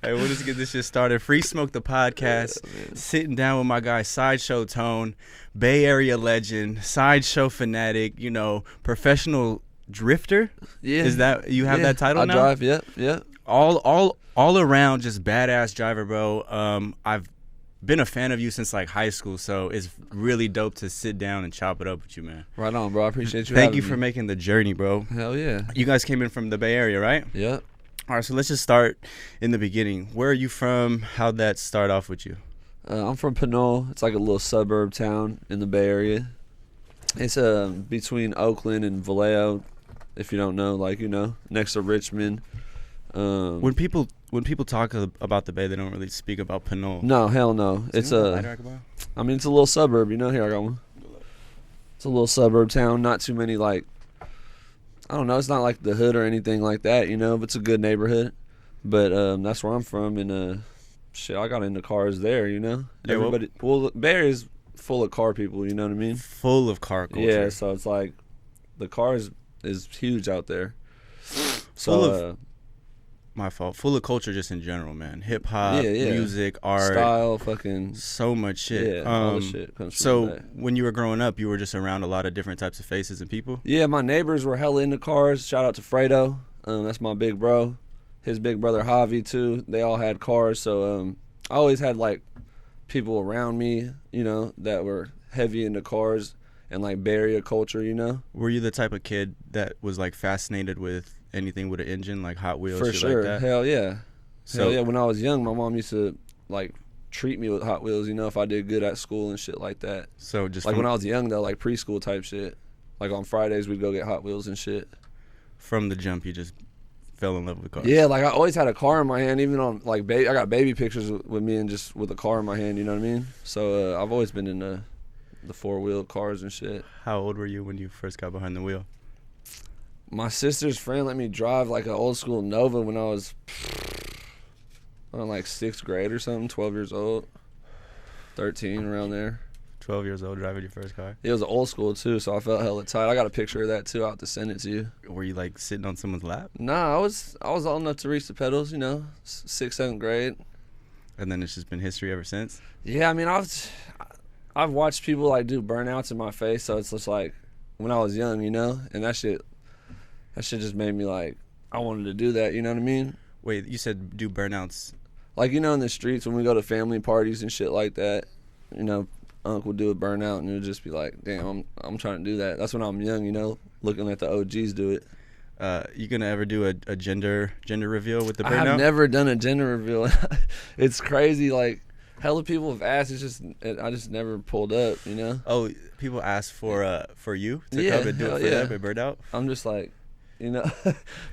Hey, we'll just get this shit started. Free Smoke the podcast. Yeah, sitting down with my guy SideShowTone, Bay Area legend, sideshow fanatic, professional drifter. Yeah. Is that you have that title now? I drive. Yep. All around just badass driver, bro. I've been a fan of you since like high school, so it's really dope to sit down and chop it up with you, man. Right on, bro. I appreciate you. Thank you having for me. making the journey, bro. Hell yeah. You guys came in from the Bay Area, right? Yep. All right, so let's just start in the beginning. Where are you from? How'd that start off with you? I'm from Pinole. It's like a little suburb town in the Bay Area. It's between Oakland and Vallejo, if you don't know, next to Richmond. When people talk about the Bay, they don't really speak about Pinole. No, hell no. It's it's a little suburb, Here, I got one. It's a little suburb town. Not too many, I don't know. It's not like the hood or anything like that, but it's a good neighborhood. But that's where I'm from, and I got into cars there, Yeah, Everybody, Bay Area's full of car people, you know what I mean? Full of car culture. Yeah, so it's like the cars is huge out there. My fault. Full of culture just in general, man. Hip hop, Yeah. music, art, style, fucking so much shit. Yeah, all the shit comes from so that. when you were growing up, you were just around a lot of different types of faces and people? Yeah, my neighbors were hella into cars. Shout out to Fredo. That's my big bro. His big brother Javi too. They all had cars, so I always had people around me, that were heavy into cars and Bay Area culture, Were you the type of kid that was fascinated with anything with an engine, like Hot Wheels, For shit sure. like that? Hell yeah. So When I was young, my mom used to treat me with Hot Wheels, if I did good at school and shit like that. So just when I was young though, preschool type shit. On Fridays we'd go get Hot Wheels and shit. from the jump, you just fell in love with cars. Yeah, I always had a car in my hand, even on I got baby pictures with me and just with a car in my hand, you know what I mean? So I've always been in the 4-wheel cars and shit. How old were you when you first got behind the wheel? My sister's friend let me drive an old school Nova when I was on 6th grade or something, 12 years old, 13, around there. 12 years old, driving your first car? It was an old school too, so I felt hella tight. I got a picture of that too. I'll have to send it to you. Were you sitting on someone's lap? Nah, I was old enough to reach the pedals, 6th, 7th grade. And then it's just been history ever since? Yeah, I mean, I've watched people do burnouts in my face, so it's just when I was young, and that shit just made me I wanted to do that, you know what I mean? Wait, you said do burnouts? In the streets when we go to family parties and shit like that, Unc would do a burnout and it would just be damn, I'm trying to do that. That's when I'm young, looking at the OGs do it. You gonna ever do a gender reveal with the burnout? I have never done a gender reveal. It's crazy, hella people have asked. I just never pulled up, Oh, people ask for you to Yeah, come and do it for them at burnout? I'm just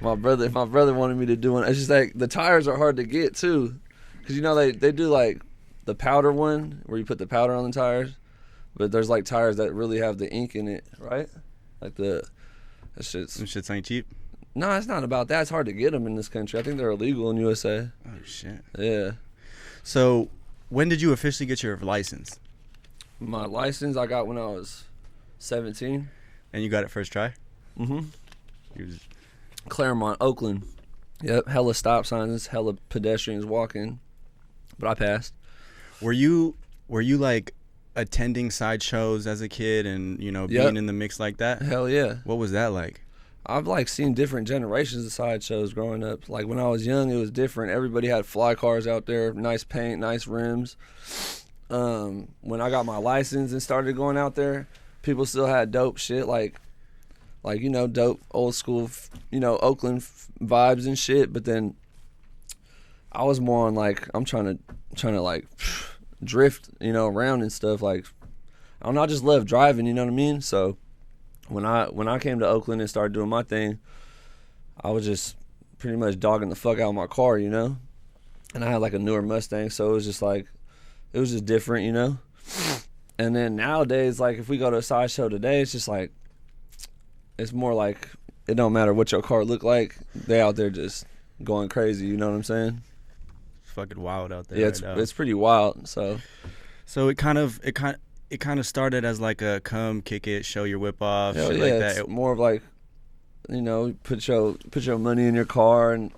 my brother wanted me to do one. It's just the tires are hard to get too, because they do the powder one where you put the powder on the tires, but there's tires that really have the ink in it, right? That shit's ain't cheap. No, it's not about that. It's hard to get them in this country. I think they're illegal in USA. Oh shit. Yeah. So when did you officially get your license? My license I got when I was 17. And you got it first try? Mm-hmm. You was... Claremont, Oakland. Yep, hella stop signs, hella pedestrians walking, but I passed. Were you attending sideshows as a kid and being in the mix like that? Hell yeah. What was that like? I've seen different generations of sideshows growing up. When I was young, it was different. Everybody had fly cars out there, nice paint, nice rims. When I got my license and started going out there, people still had dope shit dope old school, Oakland vibes and shit. But then I was more on I'm trying to drift, around and stuff. I don't know, I just love driving, you know what I mean? So when I came to Oakland and started doing my thing, I was just pretty much dogging the fuck out of my car, And I had a newer Mustang, so it was just it was just different, And then nowadays, if we go to a sideshow today, it's just it's more it don't matter what your car look like, they out there just going crazy, you know what I'm saying? It's fucking wild out there. Yeah, right it's pretty wild. So it kind of started as a come kick it, show your whip off, hell shit yeah, like that. It's more of put your money in your car and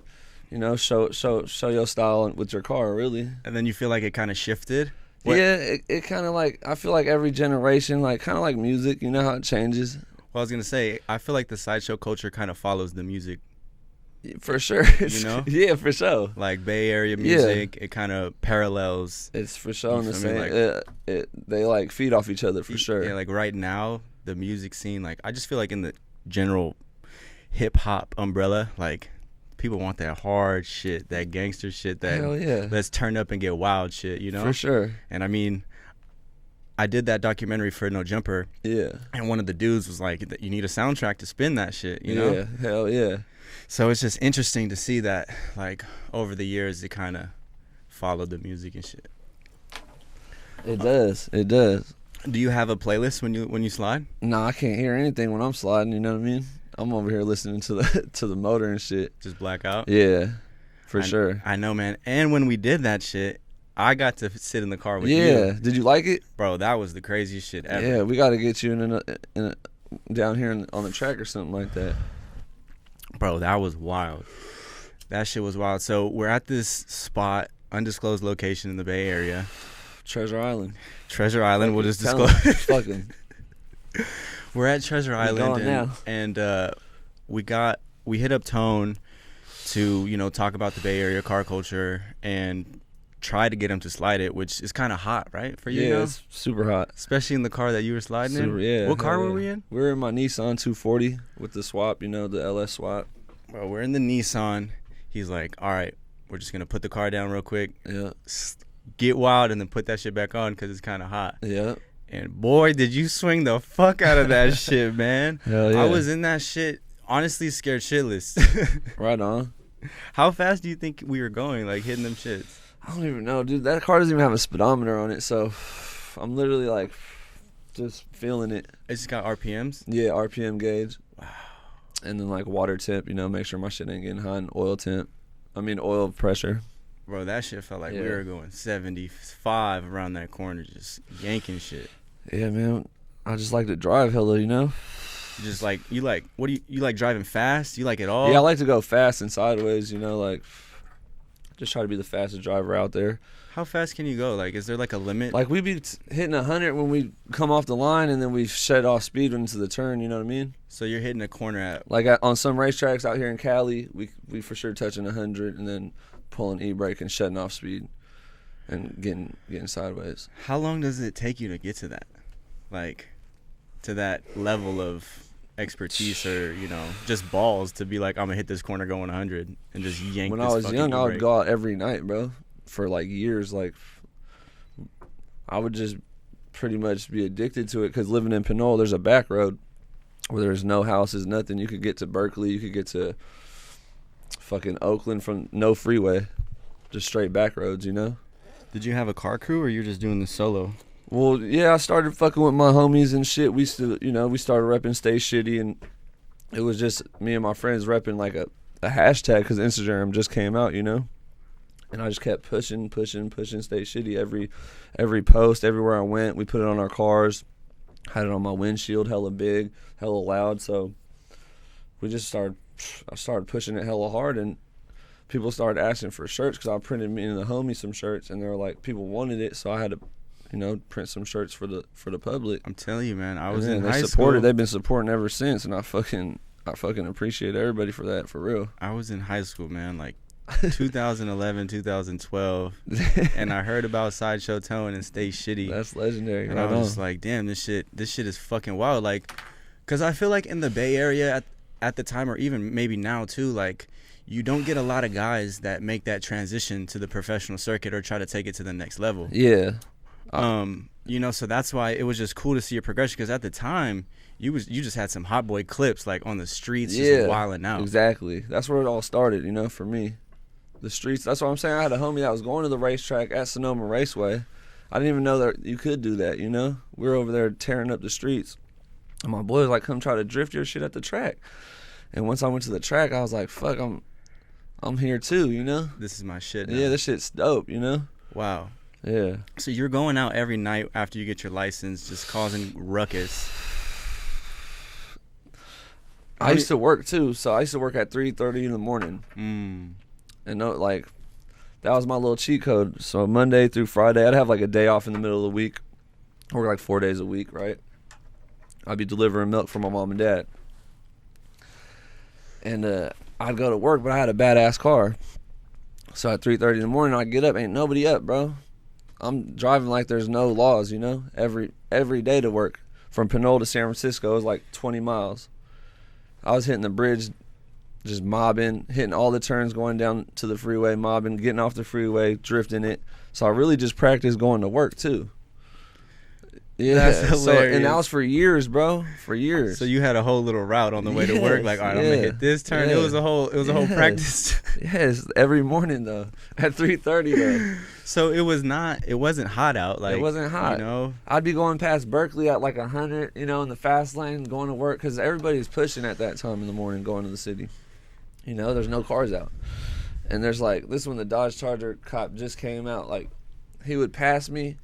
You know, show your style with your car, really. And then you feel like it kind of shifted? Yeah, it kind of like, I feel like every generation, like kind of like music, you know how it changes. Well, I was going to say, I feel like the sideshow culture kind of follows the music. For sure. You know? Yeah, for sure. Like Bay Area music, it kind of parallels. It's for sure in the same. Like, they like feed off each other for sure. Yeah, like right now, the music scene, like I just feel like in the general hip hop umbrella, like people want that hard shit, that gangster shit, that hell yeah, let's turn up and get wild shit, you know? For sure. And I mean, I did that documentary for No Jumper. Yeah. And one of the dudes was like, you need a soundtrack to spin that shit, you know? Yeah, hell yeah. So it's just interesting to see that, like, over the years, it kind of followed the music and shit. It does. It does. Do you have a playlist when you slide? No, I can't hear anything when I'm sliding, you know what I mean? I'm over here listening to the motor and shit. Just black out? Yeah, for sure. I know, man. And when we did that shit, I got to sit in the car with you. Yeah. Did you like it? Bro, that was the craziest shit ever. Yeah, we got to get you down here on the track or something like that. Bro, that was wild. That shit was wild. So we're at this spot, undisclosed location in the Bay Area. Treasure Island. We'll just disclose. Fucking. We're at Treasure Island, and we hit up Tone to talk about the Bay Area car culture and try to get him to slide it, which is kind of hot, right, for you? Yeah, it's super hot, especially in the car that you were sliding in. Yeah. What car were we in? We were in my Nissan 240 with the swap, the LS swap. Well, we're in the Nissan. He's like, all right, we're just gonna put the car down real quick. Yeah. Get wild and then put that shit back on because it's kind of hot. Yeah. And boy, did you swing the fuck out of that shit, man. Hell yeah. I was in that shit, honestly scared shitless. Right on. How fast do you think we were going, like hitting them shits? I don't even know, dude. That car doesn't even have a speedometer on it, so I'm literally like just feeling it. It's got RPMs? Yeah, RPM gauge. Wow. And then like water temp, make sure my shit ain't getting hot, and oil pressure. Bro, that shit felt like we were going 75 around that corner, just yanking shit. Yeah, man. I just like to drive hella, Just like, you like driving fast? You like it all? Yeah, I like to go fast and sideways, like just try to be the fastest driver out there. How fast can you go? Like, is there like a limit? Like, we be hitting 100 when we come off the line, and then we shed off speed into the turn, you know what I mean? So you're hitting a corner at... Like, on some racetracks out here in Cali, we for sure touching 100 and then pulling e-brake and shutting off speed and getting sideways. How long does it take you to get to that? Like, to that level of expertise or, just balls to be like, I'm going to hit this corner going 100 and just yank When this I was young, I would e-brake. go out every night, bro, for like years. Like, I would just pretty much be addicted to it because living in Pinole, there's a back road where there's no houses, nothing. You could get to Berkeley. You could get to fucking Oakland from no freeway, just straight back roads, Did you have a car crew or you're just doing this solo? Well, yeah, I started fucking with my homies and shit. We still, we started repping Stay Shitty, and it was just me and my friends repping like a hashtag because Instagram just came out, And I just kept pushing Stay Shitty. Every post, everywhere I went, we put it on our cars. Had it on my windshield, hella big, hella loud. So I started pushing it hella hard, and people started asking for shirts because I printed me and the homie some shirts, and they were like, people wanted it, so I had to, print some shirts for the public. I'm telling you, man, I was in high school. They've been supporting ever since, and I fucking appreciate everybody for that, for real. I was in high school, man, like 2011, 2012, and I heard about SideShowTone and Stay Shitty. That's legendary. And I was just like, damn, this shit is fucking wild. Like, because I feel like in the Bay Area at the time, or even maybe now too, like, you don't get a lot of guys that make that transition to the professional circuit or try to take it to the next level. Yeah. So that's why it was just cool to see your progression, because at the time you just had some hot boy clips like on the streets, just wilding out. Exactly. That's where it all started, for me. The streets. That's what I'm saying. I had a homie that was going to the racetrack at Sonoma Raceway. I didn't even know that you could do that, We were over there tearing up the streets. And my boy was like, come try to drift your shit at the track. And once I went to the track, I was like, fuck, I'm here too, This is my shit now. Yeah, this shit's dope, Wow. Yeah. So you're going out every night after you get your license, just causing ruckus. I used to work too, so I used to work at 3:30 in the morning. And no, like, that was my little cheat code. So Monday through Friday, I'd have like a day off in the middle of the week. I work like 4 days a week, right? I'd be delivering milk for my mom and dad. And I'd go to work, but I had a badass car. So at 3:30 in the morning, I'd get up, ain't nobody up, bro. I'm driving like there's no laws, you know, every day to work. From Pinole to San Francisco is like 20 miles. I was hitting the bridge, just mobbing, hitting all the turns going down to the freeway, mobbing, getting off the freeway, drifting it. So I really just practiced going to work too. Yeah, that's hilarious. And that was for years, bro. For years. So you had a whole little route on the way to work, like, all right, I'm gonna hit this turn. It was a whole practice. Yes, every morning though, at 3:30 though. So it wasn't hot out. Like, it wasn't hot. You know, I'd be going past Berkeley at like 100, you know, in the fast lane, going to work, because everybody's pushing at that time in the morning, going to the city. You know, there's no cars out, and there's like, this is when the Dodge Charger cop just came out. Like, he would pass me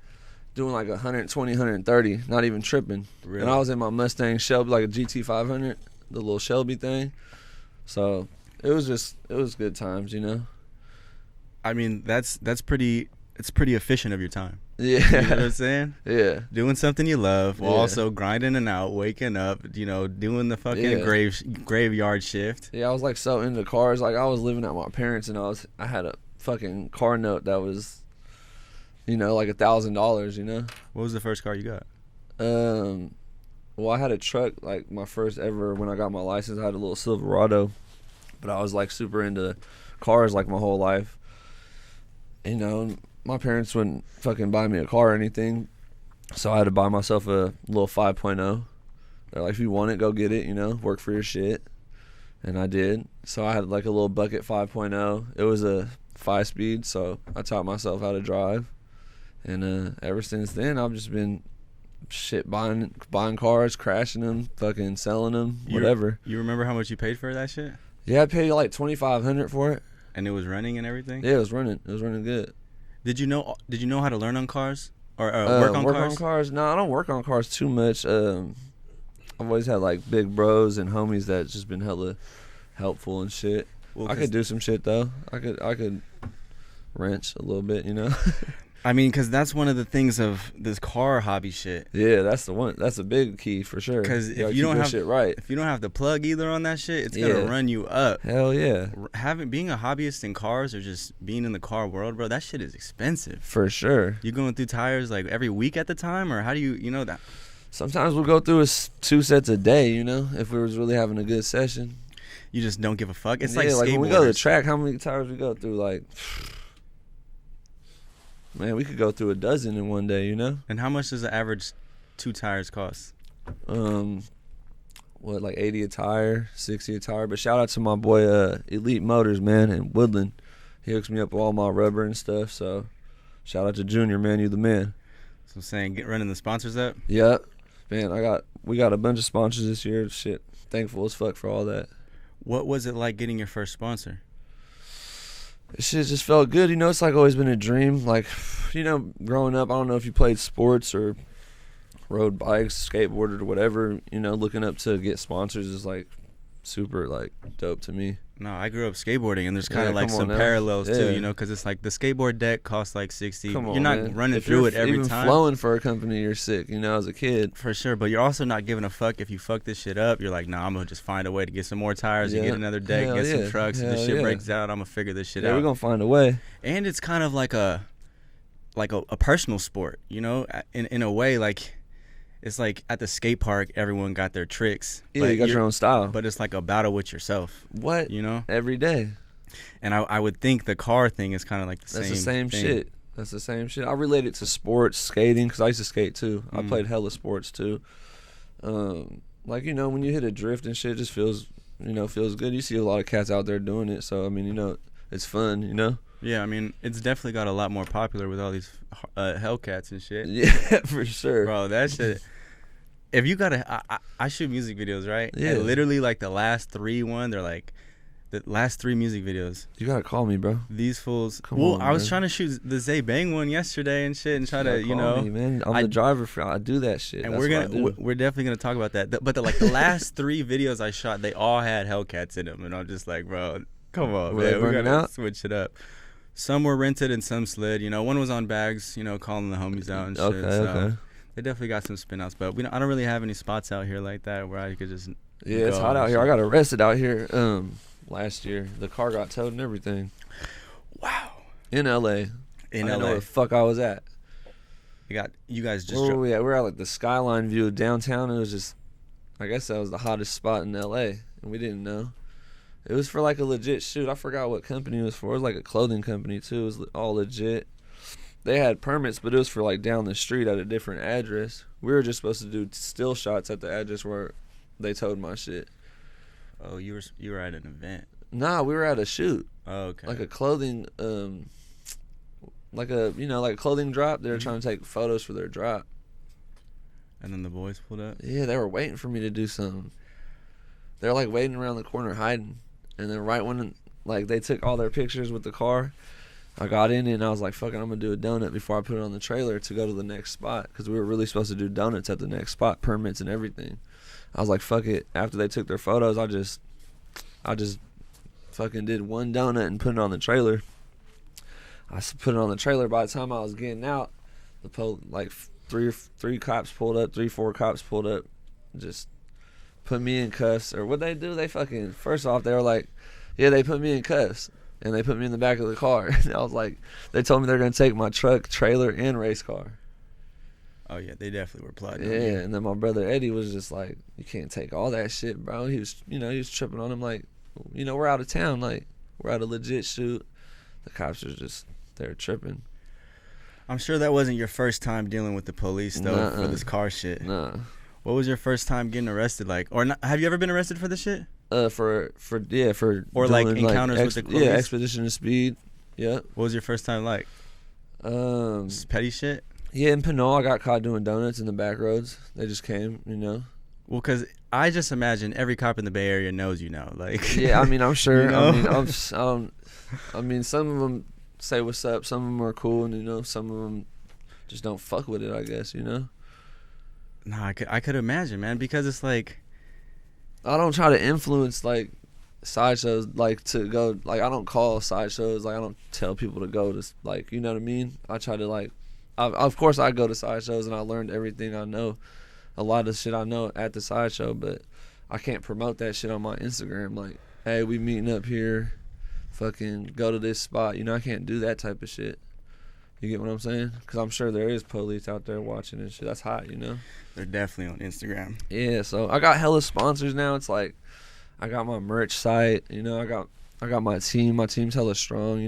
doing like 120, 130, not even tripping. Really? And I was in my Mustang Shelby, like a GT 500, the little Shelby thing. So it was good times, you know. I mean, it's pretty efficient of your time. Yeah. You know what I'm saying? Yeah. Doing something you love while also grinding and out, waking up, you know, doing the fucking graveyard shift. Yeah, I was like so into cars. Like, I was living at my parents, and I had a fucking car note that was, you know, like $1,000, you know. What was the first car you got? Well, I had a truck, like my first ever, when I got my license, I had a little Silverado, but I was like super into cars like my whole life. You know, my parents wouldn't fucking buy me a car or anything, so I had to buy myself a little 5.0. They're like, if you want it, go get it, you know, work for your shit. And I did. So I had like a little bucket 5.0. It was a 5-speed, so I taught myself how to drive. And ever since then, I've just been buying cars, crashing them, fucking selling them, whatever. You remember how much you paid for that shit? Yeah, I paid like $2,500 for it. And it was running and everything? Yeah, it was running. It was running good. Did you know how to learn on cars or work on cars? No, I don't work on cars too much. I've always had like big bros and homies that just been hella helpful and shit. Well, I could do some shit though. I could wrench a little bit, you know. I mean, because that's one of the things of this car hobby shit. Yeah, that's the one. That's a big key for sure. Because if you don't have the plug either on that shit, it's gonna run you up. Hell yeah. Being a hobbyist in cars or just being in the car world, bro, that shit is expensive. For sure. You going through tires like every week at the time, or how do you know that? Sometimes we'll go through 2 sets a day, you know, if we was really having a good session. You just don't give a fuck. It's like when we go to the track, how many tires we go through? Like, man, we could go through a dozen in one day, you know? And how much does the average 2 tires cost? Like 80 a tire, 60 a tire. But shout out to my boy Elite Motors, man, in Woodland. He hooks me up with all my rubber and stuff. So shout out to Junior, man. You the man. So I'm saying, running the sponsors up? Yep. Man, we got a bunch of sponsors this year. Shit, thankful as fuck for all that. What was it like getting your first sponsor? Shit just felt good, you know. It's like always been a dream. Like, you know, growing up, I don't know if you played sports or rode bikes, skateboarded or whatever. You know, looking up to get sponsors is like super like dope to me. No, I grew up skateboarding, and there's kind of like some parallels too, you know, because it's like the skateboard deck costs like $60. You're not running through it every time. Even flowing for a company, you're sick, you know, as a kid. For sure, but you're also not giving a fuck if you fuck this shit up. You're like, nah, I'm gonna just find a way to get some more tires, and get another deck, get some trucks. If this shit breaks out, I'm gonna figure this shit out. We're gonna find a way. And it's kind of like a personal sport, you know, in a way, like. It's like at the skate park, everyone got their tricks. Yeah, you got your own style. But it's like a battle with yourself. What? You know? Every day. And I would think the car thing is kind of like the same thing. That's the same shit. That's the same shit. I relate it to sports, skating, because I used to skate too. I played hella sports too. Like, you know, when you hit a drift and shit, it just feels good. You see a lot of cats out there doing it. So, I mean, you know, it's fun, you know? Yeah, I mean, it's definitely got a lot more popular with all these Hellcats and shit. Yeah, for sure. Bro, that shit. If you I shoot music videos, right? Yeah. And literally, like, the last 3 they're like, the last 3 music videos. You gotta call me, bro. These fools. Come on, I was trying to shoot the Zay Bang one yesterday and shit, and try to, you know. Me, man. I'm the driver for. I do that shit. And we're definitely gonna talk about that. But the last 3 videos I shot, they all had Hellcats in them, and I'm just like, bro, Come on, Were they man. We burning gotta out? switch it up. Some were rented and some slid. You know, one was on bags. You know, calling the homies out and shit. Okay. They definitely got some spin outs, but I don't really have any spots out here like that where I could just. Yeah, it's hot out here. I got arrested out here last year. The car got towed and everything. Wow. In LA. In I didn't know LA. where the fuck I was at. You guys just. Where were we at? We were at like the skyline view of downtown. It was just, I guess that was the hottest spot in LA, and we didn't know. It was for like a legit shoot. I forgot what company it was for. It was like a clothing company too. It was all legit. They had permits, but it was for like down the street at a different address. We were just supposed to do still shots at the address where they towed my shit. Oh, you were at an event. Nah, we were at a shoot. Oh, okay. Like a clothing, like a clothing drop. They were trying to take photos for their drop. And then the boys pulled up. Yeah, they were waiting for me to do something. They were like waiting around the corner hiding, and then right when like they took all their pictures with the car, I got in it and I was like, "Fuck it, I'm gonna do a donut before I put it on the trailer to go to the next spot," because we were really supposed to do donuts at the next spot, permits and everything. I was like, "Fuck it." After they took their photos, I just fucking did one donut and put it on the trailer. I put it on the trailer. By the time I was getting out, like three cops pulled up, 4 cops pulled up, just put me in cuffs. Or what they do? They fucking, first off, they were like, yeah, they put me in cuffs. And they put me in the back of the car. And I was like, they told me they're going to take my truck, trailer, and race car. Oh, yeah, they definitely were plotting. Yeah, and then my brother Eddie was just like, you can't take all that shit, bro. He was tripping on him like, we're out of town. Like, we're at a legit shoot. The cops are just, they're tripping. I'm sure that wasn't your first time dealing with the police, though, for this car shit. Nah. What was your first time getting arrested like? Or not, have you ever been arrested for this shit? For or like encounters with the police? Yeah, expedition of speed. Yeah. What was your first time like? Just petty shit? Yeah, in Pinole, I got caught doing donuts in the back roads. They just came, Well, because I just imagine every cop in the Bay Area knows like. Yeah, I mean, I'm sure. You know? I mean, some of them say what's up. Some of them are cool, and some of them just don't fuck with it, I guess, No, I could imagine, man, because it's like, I don't try to influence like sideshows, like to go, like I don't call sideshows, like I don't tell people to go to, like, you know what I mean. I try to like, of course I go to sideshows and I learned everything I know, a lot of shit I know at the sideshow, but I can't promote that shit on my Instagram. Like, hey, we meeting up here, fucking go to this spot. I can't do that type of shit. You get what I'm saying? Because I'm sure there is police out there watching and shit. That's hot, They're definitely on Instagram. Yeah, so I got hella sponsors now. It's like I got my merch site, I got my team. My team's hella strong,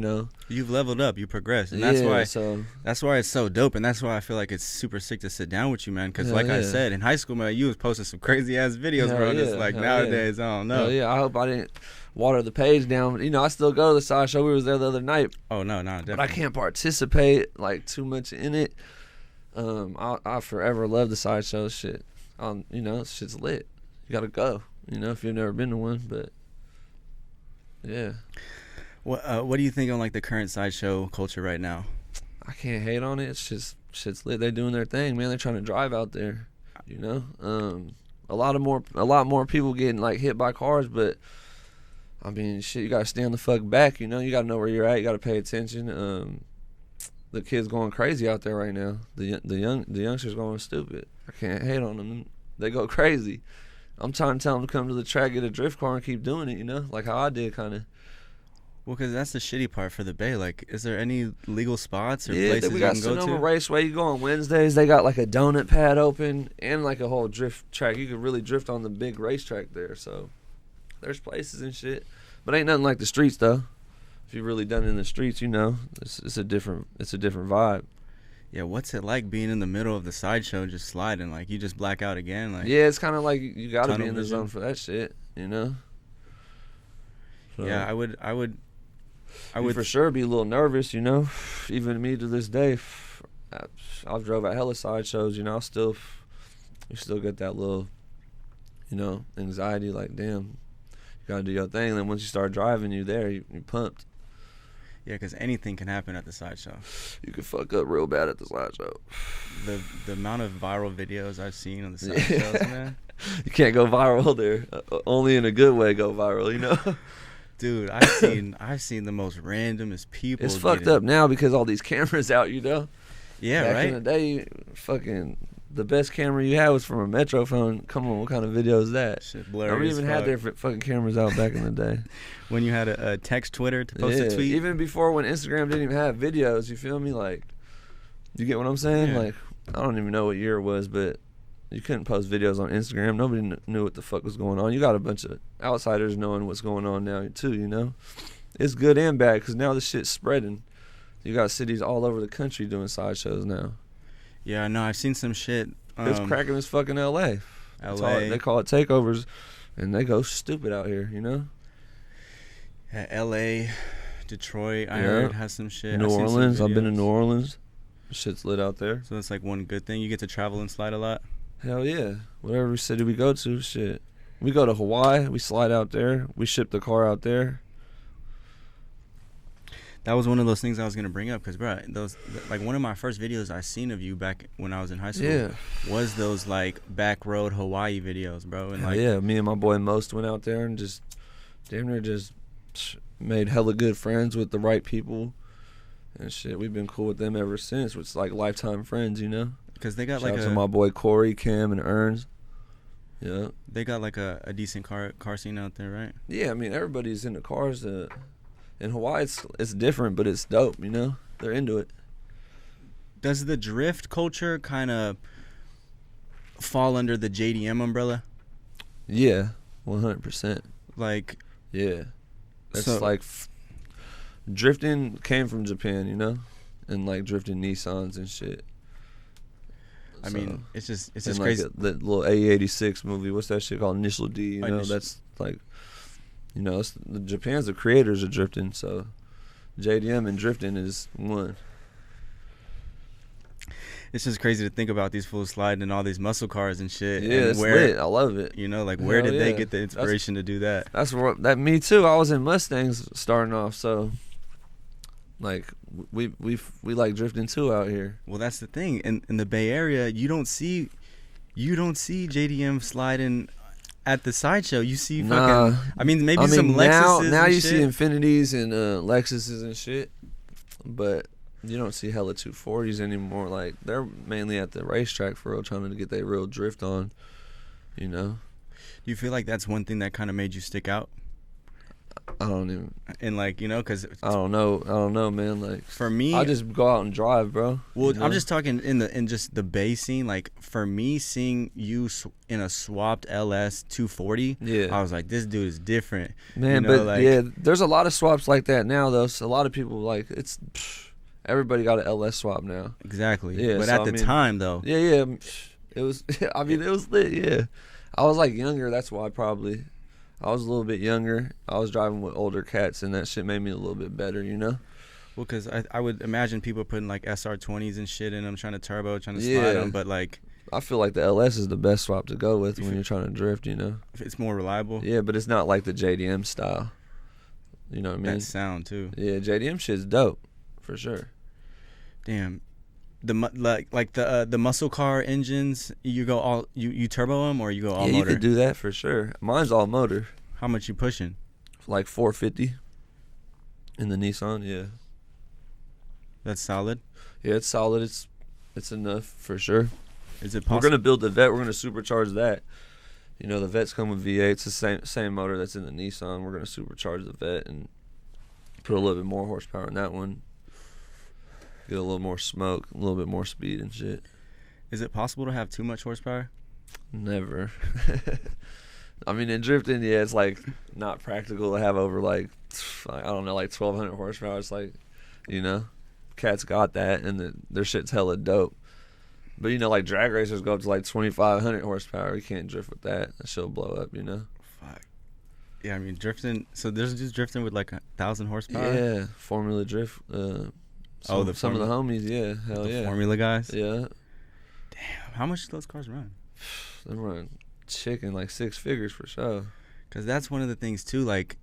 You've leveled up, you progressed, and that's why it's so dope, and that's why I feel like it's super sick to sit down with you, man. Because I said, in high school, man, you was posting some crazy ass videos, bro. Just like nowadays, I don't know. Hell yeah, I hope I didn't water the page down. I still go to the sideshow. We was there the other night. Oh no, definitely. But I can't participate like too much in it. I forever love the sideshow shit. Shit's lit. You gotta go. If you've never been to one, but yeah. What do you think on like the current sideshow culture right now? I can't hate on it. It's just shit's lit. They're doing their thing, man. They're trying to drive out there. A lot more people getting like hit by cars, but I mean, shit, you gotta stand the fuck back. You gotta know where you're at. You gotta pay attention. The kids going crazy out there right now. The youngsters going stupid. I can't hate on them. They go crazy. I'm trying to tell them to come to the track, get a drift car, and keep doing it. Like how I did, kind of. Well, because that's the shitty part for the Bay. Like, is there any legal spots or places we you can go to? Yeah, we got Sonoma Raceway. You go on Wednesdays. They got like a donut pad open and like a whole drift track. You could really drift on the big racetrack there. So there's places and shit, but ain't nothing like the streets though. If you've really done it in the streets, it's a different vibe. Yeah, what's it like being in the middle of the sideshow just sliding? Like, you just black out again? Like, yeah, it's kind of like you got to be in the zone for that shit, So, yeah, I would for sure be a little nervous, Even me to this day, I've drove at hella sideshows, you still get that little, anxiety. Like, damn, you gotta do your thing. And then once you start driving, you're pumped. Yeah, because anything can happen at the sideshow. You could fuck up real bad at the sideshow. The amount of viral videos I've seen on the sideshows, man. You can't go viral there. Only in a good way go viral, Dude, I've seen the most randomest people. It's fucked up now because all these cameras out, you know. Yeah, Back right. in the day, fucking the best camera you had was from a Metro phone. Come on, what kind of video is that? Shit blurry. Nobody as even fuck. had their fucking cameras out back in the day. When you had a text Twitter to post Yeah, a tweet. even before when Instagram didn't even have videos. You feel me? Like, you get what I'm saying? Yeah. Like, I don't even know what year it was, but you couldn't post videos on Instagram. Nobody knew what the fuck was going on. You got a bunch of outsiders knowing what's going on now too. You know, it's good and bad because now this shit's spreading. You got cities all over the country doing sideshows now. Yeah, no, I've seen some shit. It's cracking as fucking LA. LA. They call it takeovers, and they go stupid out here. You know. Yeah, LA, Detroit. I Yeah. heard has some shit. New I've seen some Orleans. I've been to videos. New Orleans. Shit's lit out there. So that's like one good thing. You get to travel and slide a lot. Hell yeah. Whatever city we go to, shit. We go to Hawaii, we slide out there. We ship the car out there. That was one of those things I was gonna bring up because, bro, those like one of my first videos I seen of you back when I was in high school Yeah. was those like back road Hawaii videos, bro. And Hell like, yeah. Me and my boy Most went out there and just damn near just made hella good friends with the right people. And shit, we've been cool with them ever since. It's like lifetime friends, you know? because they got Shout like out to my boy Corey, Cam, and Earns. Yeah. they got like a decent car scene out there, right? Yeah, I mean, everybody's into cars. In Hawaii, it's different, but it's dope, you know? They're into it. Does the drift culture kind of fall under the JDM umbrella? Yeah, 100%. Like, Yeah. That's So- like drifting came from Japan, you know? And like drifting Nissans and shit. I mean, it's just and like crazy. the little A86 movie, what's that shit called? Initial D, you know? Initial- That's like, you know, Japan's the creators of drifting, so JDM and drifting is one. It's just crazy to think about these fools sliding in all these muscle cars and shit. Yeah, and it's lit. I love it. You know, like where Hell did they yeah. get the inspiration to do that? That's what me too. I was in Mustangs starting off, so like we like drifting too out here. Well, that's the thing. In the Bay Area, you don't see JDM sliding at the sideshow. You see fucking. Nah. I mean, maybe some Lexuses. now and you shit. see Infinities and Lexuses and shit, but you don't see hella 240s anymore. Like they're mainly at the racetrack for real, trying to get their real drift on. You know, Do you feel like that's one thing that kind of made you stick out? I don't even. And like, you know, because I don't know, man. Like for me, I just go out and drive, bro. well, you know? I'm just talking in just the Bay scene. Like for me, seeing you in a swapped LS 240, Yeah. I was like, this dude is different. Man, you know, but like, yeah, there's a lot of swaps like that now, though. So a lot of people like everybody got an LS swap now. exactly. Yeah, but so, at I the mean, time, though, Yeah, it was. I mean, it was lit. Yeah, I was like younger. That's why probably. I was a little bit younger. I was driving with older cats, and that shit made me a little bit better, you know. well, because I would imagine people putting like SR20s and shit in them, trying to turbo, trying to slide Yeah. them, but like I feel like the LS is the best swap to go with when you're trying to drift, you know. if it's more reliable. Yeah, but it's not like the JDM style. You know what I mean? That sound too. Yeah, JDM shit's dope, for sure. Damn. The muscle car engines, you go all you turbo them or you go all Yeah, you motor? could do that for sure. Mine's all motor, How much you pushing? like 450 in the Nissan. Yeah, That's solid. yeah, it's solid. It's enough for sure. Is it We're possible? gonna build the Vet. We're gonna supercharge that. You know, the Vets come with V8. It's the same motor that's in the Nissan. We're gonna supercharge the Vet and put a little bit more horsepower in that one. Get a little more smoke, a little bit more speed and shit. Is it possible to have too much horsepower? Never. I mean, in drifting, yeah, it's like not practical to have over like I don't know, like 1,200 horsepower. It's like, you know, cats got that, and their shit's hella dope. But you know, like drag racers go up to like 2,500 horsepower. You can't drift with that. That shit'll blow up, you know. Fuck. Yeah, I mean drifting. So there's just drifting with like 1,000 horsepower. Yeah, Formula Drift. Some of the homies, yeah, hell The yeah, Formula guys. yeah. Damn. How much do those cars run? They run chicken like 6 figures for sure. Because that's one of the things too. Like,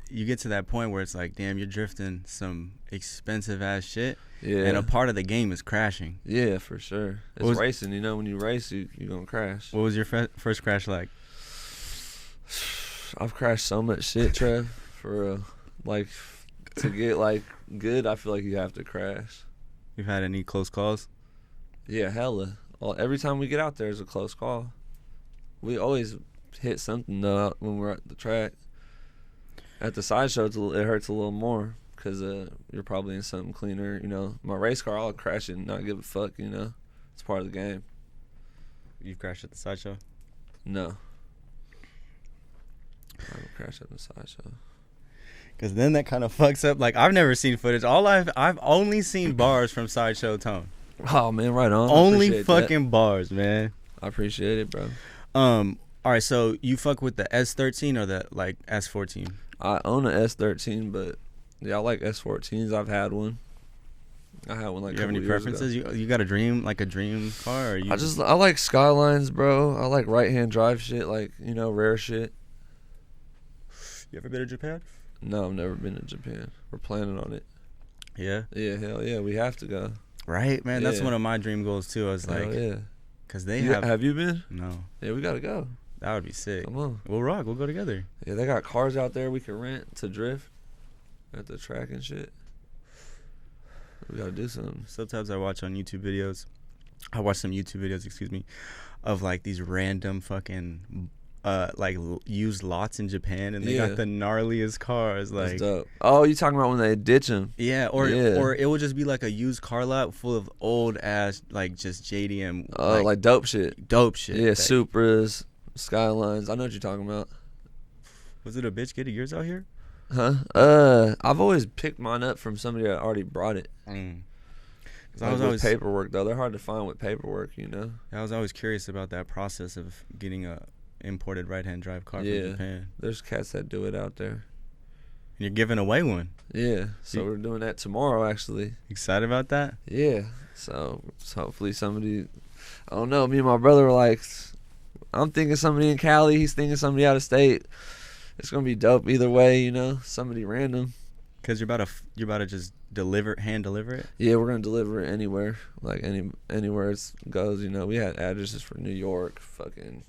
you get to that point where it's like, damn, you're drifting some expensive ass shit, Yeah, and a part of the game is crashing. yeah, for sure. It's racing, you know. When you race, you're gonna crash. What was your first crash like? I've crashed so much shit, Trev. For real. Like, to get, like, good, I feel like you have to crash. You've had any close calls? Yeah, hella. Every time we get out there is a close call. We always hit something, though, when we're at the track. At the sideshow, it hurts a little more because you're probably in something cleaner. You know, my race car, I'll crash it and not give a fuck, you know. It's part of the game. You've crashed at the sideshow? No. I haven't crashed at the sideshow. Because then that kind of fucks up. Like, I've never seen footage. I've only seen bars from SideShowTone. Oh, man, right on. Only fucking bars, man. I appreciate it, bro. All right, so you fuck with the S13 or the, like, S14? I own an S13, but, yeah, I like S14s. I've had one. I had one, like, you have any preferences? You got a dream car? Or I like Skylines, bro. I like right-hand drive shit, like, you know, rare shit. You ever been to Japan? No, I've never been to Japan. We're planning on it. Yeah? Yeah, hell yeah. We have to go. Right, man. Yeah. That's one of my dream goals, too. I was like, yeah. Because they Have you been? No. Yeah, we got to go. That would be sick. Come on. We'll rock. We'll go together. Yeah, they got cars out there we can rent to drift at the track and shit. We got to do something. Sometimes I watch on YouTube videos. I watch some YouTube videos, of, like, these random fucking... like used lots in Japan, and they got the gnarliest cars. Like, that's dope. Oh, you talking about when they ditch them? Yeah, or it would just be like a used car lot full of old ass, like, just JDM, like dope shit. Dope shit. Yeah, Supras, Skylines. I know what you're talking about. Was it a bitch getting yours out here? Huh? I've always picked mine up from somebody that already brought it. I was always paperwork though. They're hard to find with paperwork, you know. I was always curious about that process of getting a imported right-hand drive car from Japan. There's cats that do it out there. And you're giving away one. Yeah, so we're doing that tomorrow, actually. Excited about that? Yeah, so hopefully somebody, I don't know, me and my brother were like, I'm thinking somebody in Cali, he's thinking somebody out of state. It's going to be dope either way, you know, somebody random. Because you're about to just hand deliver it? Yeah, we're going to deliver it anywhere, like anywhere it goes, you know. We had addresses for New York, fucking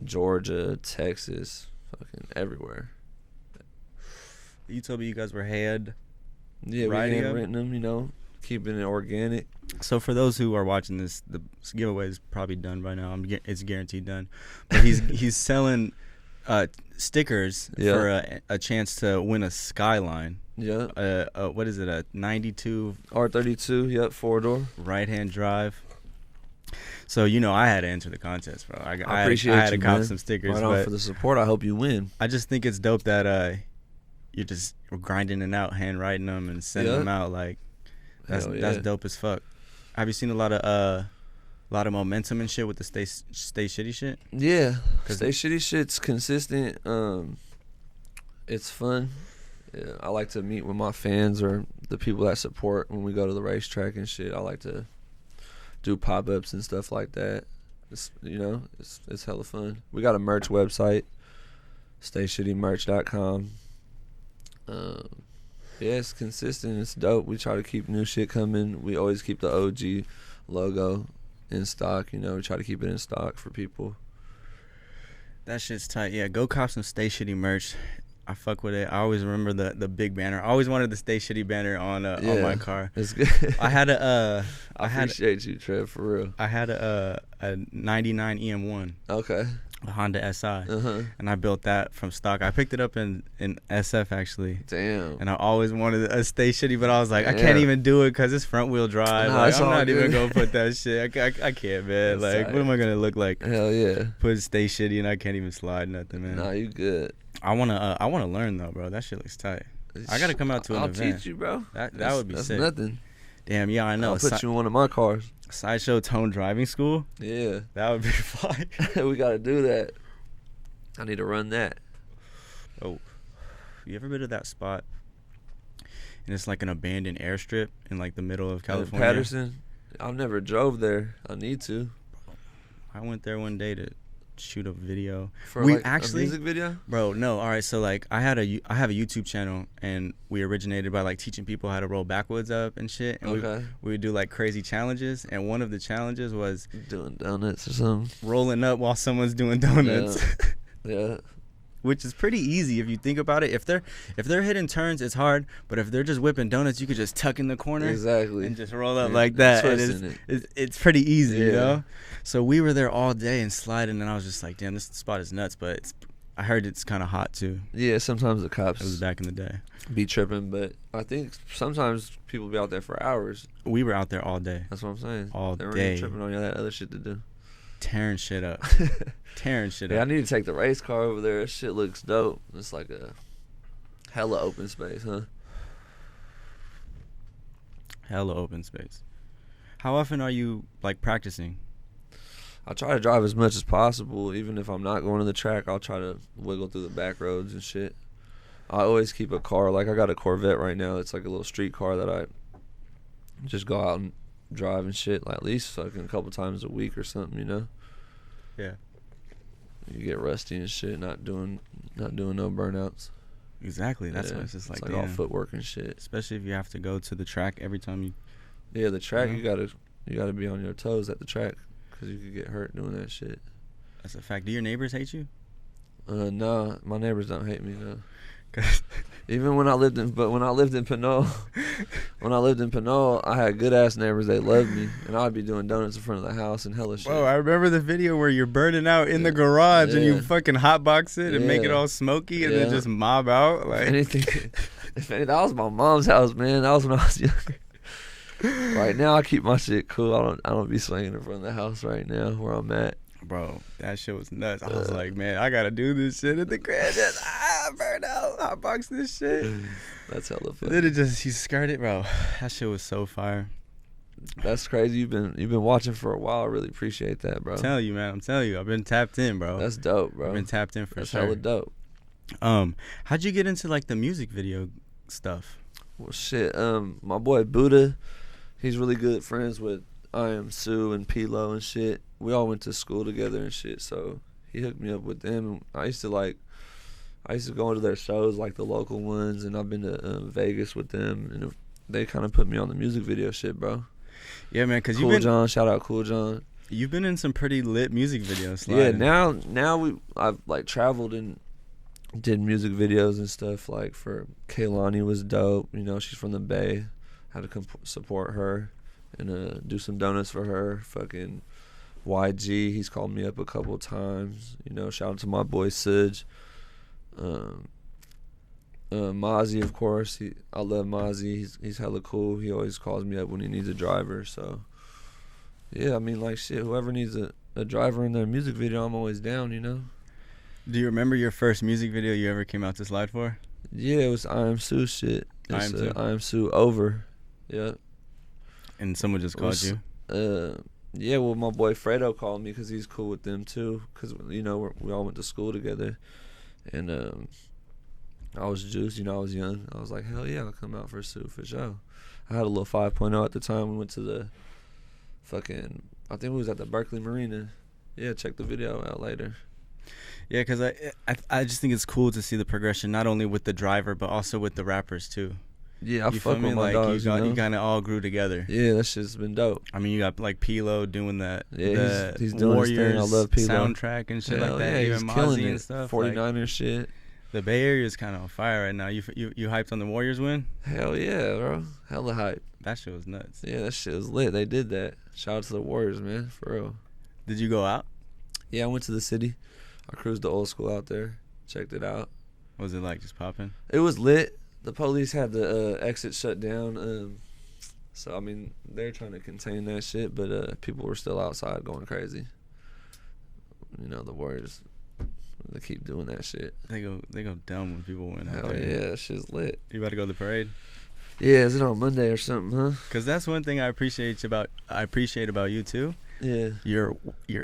Georgia, Texas, fucking everywhere. You told me you guys were hand. Yeah, we hand renting them, you know, keeping it organic. So for those who are watching this, the giveaway is probably done by now. It's guaranteed done. But he's selling stickers for a chance to win a Skyline. Yeah. What is it? A 92 R32. Yep, 4-door. Right-hand drive. So, you know, I had to enter the contest, bro. I appreciate I had you, to cop man. some stickers. Right on for the support. I hope you win. I just think it's dope that you're just grinding it out, handwriting them, and sending them out. Like, that's dope as fuck. Have you seen a lot of momentum and shit with the Stay Shitty shit? Yeah, Stay Shitty shit's consistent. It's fun. Yeah, I like to meet with my fans or the people that support when we go to the racetrack and shit. I like to do pop-ups and stuff like that. It's, you know, it's hella fun. We got a merch website, stayshittymerch.com. Yeah, it's consistent. It's dope. We try to keep new shit coming. We always keep the OG logo in stock. You know, we try to keep it in stock for people. That shit's tight. Yeah, go cop some Stay Shitty merch. I fuck with it. I always remember the big banner. I always wanted the Stay Shitty banner on my car. It's good. I appreciate you, Trev, for real. I had a 99 EM1. Okay. A Honda SI. And I built that from stock. I picked it up in SF, actually. Damn. And I always wanted a Stay Shitty, but I was like, I can't even do it because it's front wheel drive. Like, I'm not even going to put that shit. I can't, man. That's like, tight. what am I going to look like? Hell yeah. Put Stay Shitty and I can't even slide nothing, man. Nah, you good. I wanna learn though, bro. That shit looks tight. I gotta come out to an event. I'll teach you, bro. That would be sick. That's nothing. Damn, yeah, I know. I'll put you in one of my cars. SideShowTone driving school. Yeah, that would be fire. We gotta do that. I need to run that. Oh, you ever been to that spot? And it's like an abandoned airstrip in like the middle of California. Patterson. I've never drove there. I need to. I went there one day to shoot a video. For like a music video? Bro, no. All right, so like I have a YouTube channel, and we originated by like teaching people how to roll backwoods up and shit. And we would do like crazy challenges, and one of the challenges was doing donuts or something. Rolling up while someo's doing donuts. Yeah. which is pretty easy if you think about it. If they're hitting turns, it's hard, but if they're just whipping donuts, you could just tuck in the corner and just roll up like that. And it's pretty easy, you know. So we were there all day and sliding, and I was just like, damn, this spot is nuts. But I heard it's kind of hot too. Yeah, sometimes the cops. It was back in the day. Be tripping, but I think sometimes people be out there for hours. We were out there all day. That's what I'm saying. All they day. They tripping on you. That other shit to do. Tearing shit up. Yeah, I need to take the race car over there. That shit looks dope. It's like a hella open space, huh? Hella open space. How often are you like practicing? I try to drive as much as possible. Even if I'm not going to the track, I'll try to wiggle through the back roads and shit. I always keep a car. Like I got a Corvette right now. It's like a little street car that I just go out and drive and shit, like at least fucking a couple times a week or something, you know. Yeah. You get rusty and shit, not doing no burnouts. Exactly. That's why it's just like all footwork and shit. Especially if you have to go to the track every time you. Yeah, the track, you gotta be on your toes at the track because you could get hurt doing that shit. That's a fact. Do your neighbors hate you? No, my neighbors don't hate me, no. Even when I lived in Pinole, I had good ass neighbors. They loved me, and I'd be doing donuts in front of the house and hella shit. Bro, I remember the video where you're burning out in the garage and you fucking hotbox it and make it all smoky and then just mob out. Like if anything, that was my mom's house, man. That was when I was younger. Right now, I keep my shit cool. I don't be swinging in front of the house right now where I'm at. Bro, that shit was nuts. I was like, man, I gotta do this shit at the crib. Just burn out, hotbox this shit. That's hella fun. Then he skirted, bro. That shit was so fire. That's crazy. You've been watching for a while. I really appreciate that, bro. I'm telling you, man. I've been tapped in, bro. That's dope, bro. I've been tapped in for sure. That's hella dope. How'd you get into like the music video stuff? Well, shit. My boy Buddha, he's really good friends with Iamsu and Pilo and shit. We all went to school together and shit, so he hooked me up with them. I used to go into their shows, like the local ones, and I've been to Vegas with them, and they kind of put me on the music video shit, bro. Yeah, man, because John, shout out Cool John. You've been in some pretty lit music videos. Yeah, now I've like traveled and did music videos and stuff. Like for Kaylani was dope. You know, she's from the Bay. Had to support her and do some donuts for her. Fucking YG, he's called me up a couple times. You know, shout out to my boy Sidge. Mozzy, of course. I love Mozzy. He's hella cool. He always calls me up when he needs a driver. So, yeah, I mean, like, shit, whoever needs a driver in their music video, I'm always down, you know? Do you remember your first music video you ever came out to slide for? Yeah, it was Iamsu shit. Iamsu? Iamsu Over. Yeah. And someone just called you? Yeah, well, my boy Fredo called me because he's cool with them, too. Because, you know, we all went to school together. And I was juiced, you know, I was young. I was like, hell yeah, I'll come out for a suit for sure. I had a little 5.0 at the time. We went to the fucking, I think we was at the Berkeley Marina. Yeah, check the video out later. Yeah, because I just think it's cool to see the progression, not only with the driver, but also with the rappers, too. Yeah, I fuck with my dogs, you kind of all grew together. Yeah, that shit's been dope. I mean, you got like Pilo doing that. Yeah, he's doing Warriors his thing. I love Pilo. Soundtrack and shit like that. Yeah, he's killing it. And stuff. 49er shit. The Bay Area is kind of on fire right now. You hyped on the Warriors win? Hell yeah, bro. Hella hype. That shit was nuts. Yeah, that shit was lit. They did that. Shout out to the Warriors, man, for real. Did you go out? Yeah, I went to the city. I cruised the old school out there. Checked it out. What was it like, just popping? It was lit. The police had the exit shut down. So, I mean, they're trying to contain that shit, but people were still outside going crazy. You know, the Warriors, they keep doing that shit. They go dumb when people win. Hell yeah, that shit's lit. You about to go to the parade? Yeah, is it on Monday or something, huh? Because that's one thing I appreciate about you too. Yeah, you're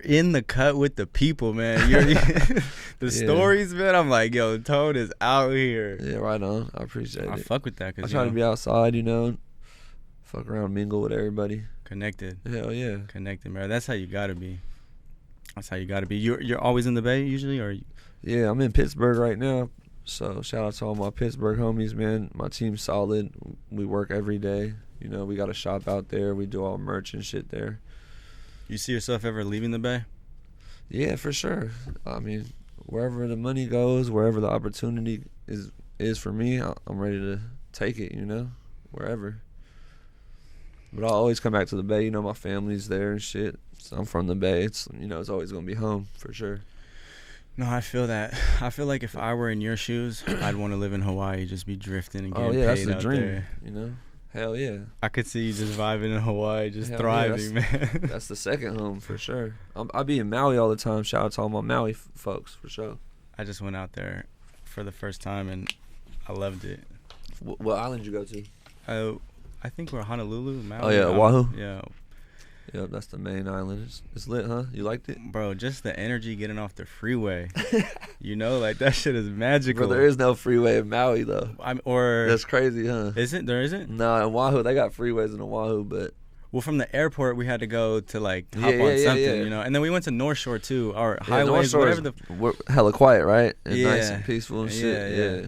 in the cut with the people, man. The stories, man. I'm like, yo, Tone is out here. Yeah, right on. I appreciate it. I fuck with that. I try to be outside, you know, fuck around, mingle with everybody. Connected. Hell yeah. Connected, man. That's how you gotta be. You're always in the Bay usually, or? Yeah, I'm in Pittsburgh right now. So shout out to all my Pittsburgh homies, man. My team's solid. We work every day. You know, we got a shop out there. We do all merch and shit there. You see yourself ever leaving the Bay? Yeah, for sure. I mean, wherever the money goes, wherever the opportunity is for me, I'm ready to take it, you know, wherever. But I'll always come back to the Bay. You know, my family's there and shit. So I'm from the Bay. It's, you know, it's always going to be home for sure. No, I feel that. I feel like if I were in your shoes, I'd want to live in Hawaii, just be drifting and getting paid that's the out dream, there. you know? Hell yeah. I could see you just vibing in Hawaii, just Hell thriving, yeah, man. That's the second home for sure. I be in Maui all the time. Shout out to all my Maui folks for sure. I just went out there for the first time and I loved it. What island you go to? I think we're Honolulu, Maui. Oh yeah, Oahu. Yeah. Yep, that's the main island. It's lit, huh? You liked it? Bro, just the energy getting off the freeway. You know, like that shit is magical. Bro, there is no freeway in Maui though. That's crazy, huh? Isn't there? Isn't? No, in Oahu they got freeways in Oahu, but well, from the airport we had to go to like hop on something, you know. And then we went to North Shore too, or highways, whatever we're hella quiet, right? And nice and peaceful and shit. Yeah.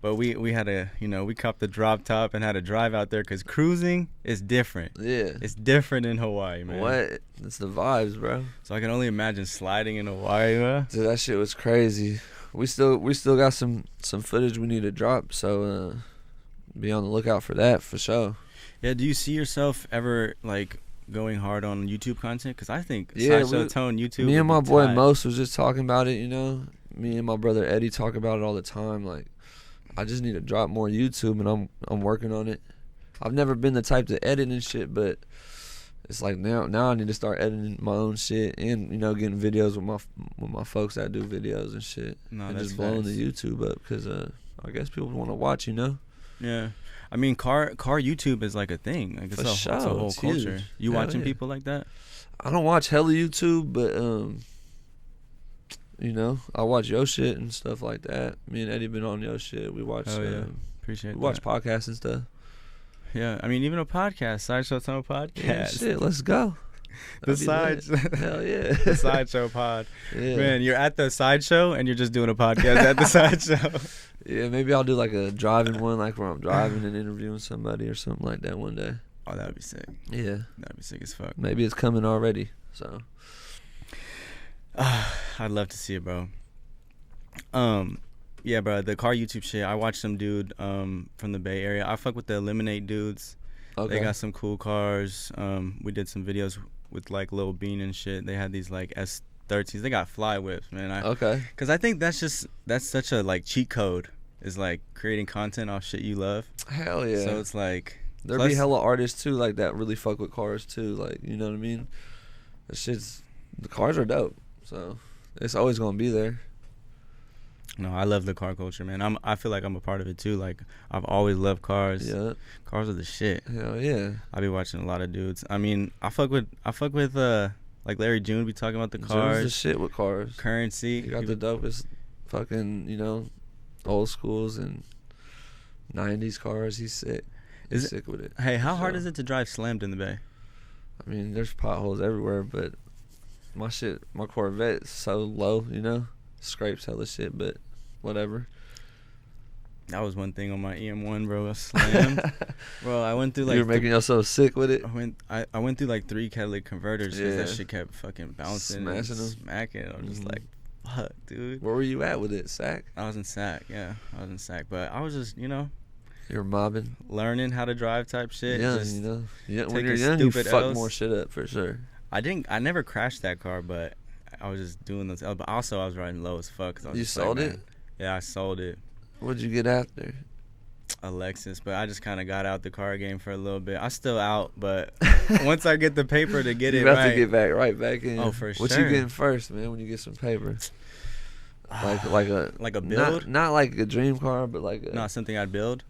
But we had to, you know, we copped the drop top and had to drive out there because cruising is different. Yeah. It's different in Hawaii, man. What? It's the vibes, bro. So I can only imagine sliding in Hawaii, bro. Dude, that shit was crazy. We still got some footage we need to drop, so be on the lookout for that for sure. Yeah, do you see yourself ever like going hard on YouTube content? Because I think SideShowTone YouTube. Me and my boy Mos was just talking about it, you know. Me and my brother Eddie talk about it all the time, like. I just need to drop more YouTube, and I'm working on it. I've never been the type to edit and shit, but it's like now I need to start editing my own shit and, you know, getting videos with my folks that do videos and shit, and just blowing the YouTube up because I guess people want to watch, you know. Yeah, I mean car YouTube is like a thing. Like it's a whole culture. Huge. You watching people like that? I don't watch hella YouTube, but you know, I watch your shit and stuff like that. Me and Eddie been on your shit. We watch. Appreciate. We watch podcasts and stuff. Yeah, I mean even a podcast, SideShowTone podcast. Yeah, shit, let's go. The side. Hell yeah. The sideshow pod. Yeah. Man, you're at the sideshow and you're just doing a podcast at the sideshow. Yeah, maybe I'll do like a driving one, like where I'm driving and interviewing somebody or something like that one day. Oh, that'd be sick. Yeah, that'd be sick as fuck. Maybe it's coming already. So. I'd love to see it, bro. Yeah, bro, the car YouTube shit. I watched some dude from the Bay Area. I fuck with the Eliminate dudes. Okay. They got some cool cars. We did some videos with like Lil Bean and shit. They had these like S13s. They got fly whips, man. Okay. Cause I think that's such a like cheat code. Is like creating content off shit you love. Hell yeah. So it's like there be hella artists too, like that really fuck with cars too. Like, you know what I mean? The cars are dope. So it's always gonna be there. No, I love the car culture, man. I feel like I'm a part of it too. Like I've always loved cars. Yeah. Cars are the shit. Hell yeah. I be watching a lot of dudes. I mean, I fuck with like Larry June be talking about the cars. June's the shit with cars. Currency. He got the dopest fucking, you know, old schools and 90s cars. He's sick. He's sick with it. Hey, how hard is it to drive slammed in the Bay? I mean, there's potholes everywhere, but my Corvette's so low, you know, scrapes hella shit, but whatever. That was one thing on my EM1, bro. I slammed. Bro, I went through like. You were making yourself sick with it? I went through like 3 catalytic converters because that shit kept fucking bouncing smashing and smacking. I was just like, fuck, dude. Where were you at with it, Sac? I was in Sac, yeah. I was in Sac, but I was just, you know. You're mobbing. Learning how to drive type shit. Yeah, you know. Yeah, when you're young, you fuck more shit up for sure. I never crashed that car, but I was just doing those. But also, I was riding low as fuck. You sold it? Yeah, I sold it. What'd you get after? A Lexus, but I just kind of got out the car game for a little bit. I'm still out, but once I get the paper to get you it right. You have to get right back in. Oh, for sure. What you getting first, man, when you get some paper? Like a build? Not like a dream car, but like a... Not something I'd build?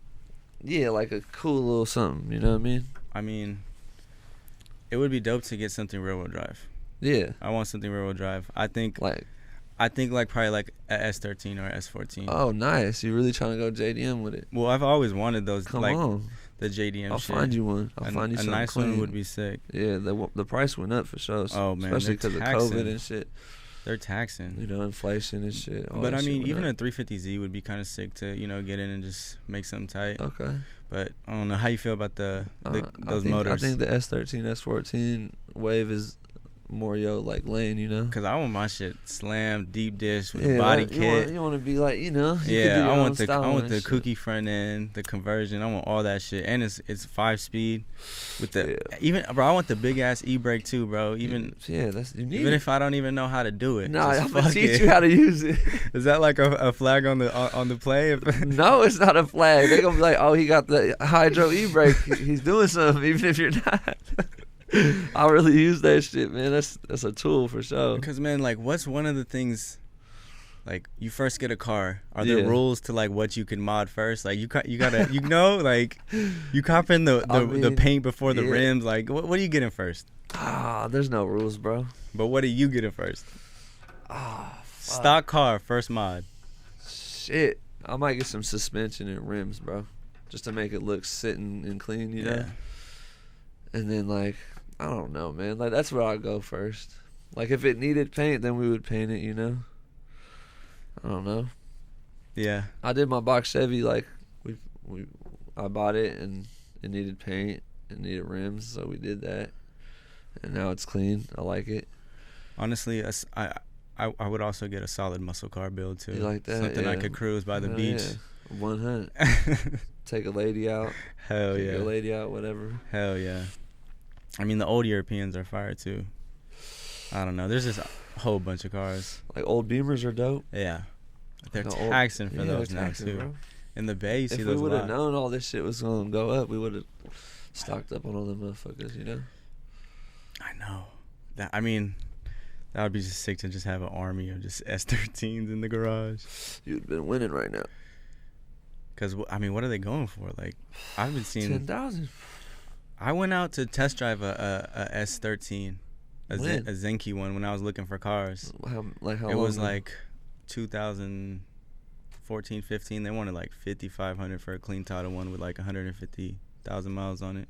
Yeah, like a cool little something, you know what I mean? I mean, it would be dope to get something rear-wheel drive. Yeah. I want something rear-wheel drive. I think probably like a S13 or S14. Oh, nice. You really trying to go JDM with it? Well, I've always wanted those. Come on. The JDM I'll shit. find you one. I'll find you something nice clean. one would be sick. Yeah, the price went up for sure. Oh, man. Especially because of COVID and shit. They're taxing. You know, inflation and shit. But, I mean, even a 350Z would be kind of sick to, you know, get in and just make something tight. Okay. But I don't know how you feel about those motors. I think the S13, S14 wave is more yo like lane, you know. Cause I want my shit slammed, deep dish with a body kit. You want to be like, you know. You Yeah, I want the shit. kooky front end, the conversion. I want all that shit, and it's 5-speed with the even, bro. I want the big ass e-brake too, bro. Even that's you need even it. if I don't even know how to do it. Nah, just I'm gonna fuck teach it. you how to use it. Is that like a flag on the play? No, it's not a flag. They're gonna be like, oh, he got the hydro e-brake. He's doing something, even if you're not. I really use that shit, man. That's a tool for sure. Because, man, like, what's one of the things, like, you first get a car, are there rules to, like, what you can mod first? Like, you gotta, you know, like, you copping the paint before the rims. Like, what are you getting first? There's no rules, bro. But what are you getting first? Stock car, first mod. Shit. I might get some suspension and rims, bro. Just to make it look sitting and clean, you know? And then, like, I don't know, man. Like, that's where I'd go first. Like, if it needed paint, then we would paint it, you know? I don't know. Yeah. I did my box Chevy, like, I bought it, and it needed paint. It needed rims, so we did that. And now it's clean. I like it. Honestly, I would also get a solid muscle car build, too. You like that? Something I could cruise by the beach. Yeah. 100. Take a lady out. Hell yeah. Take a lady out, whatever. Hell yeah. I mean, the old Europeans are fire too. I don't know. There's just a whole bunch of cars. Like old Beamers are dope. Yeah. They're taxing for those now too. Bro. In the Bay, you see those a lot. If we would have known all this shit was going to go up, we would have stocked up on all them motherfuckers, you know? I know. I mean, that would be just sick to just have an army of just S13s in the garage. You'd been winning right now. Because, I mean, what are they going for? Like, I've been seeing... 10,000. I went out to test drive a S13, a ZENKI one when I was looking for cars. How it was like 2014, 15. They wanted like $5,500 for a clean title one with like 150,000 miles on it,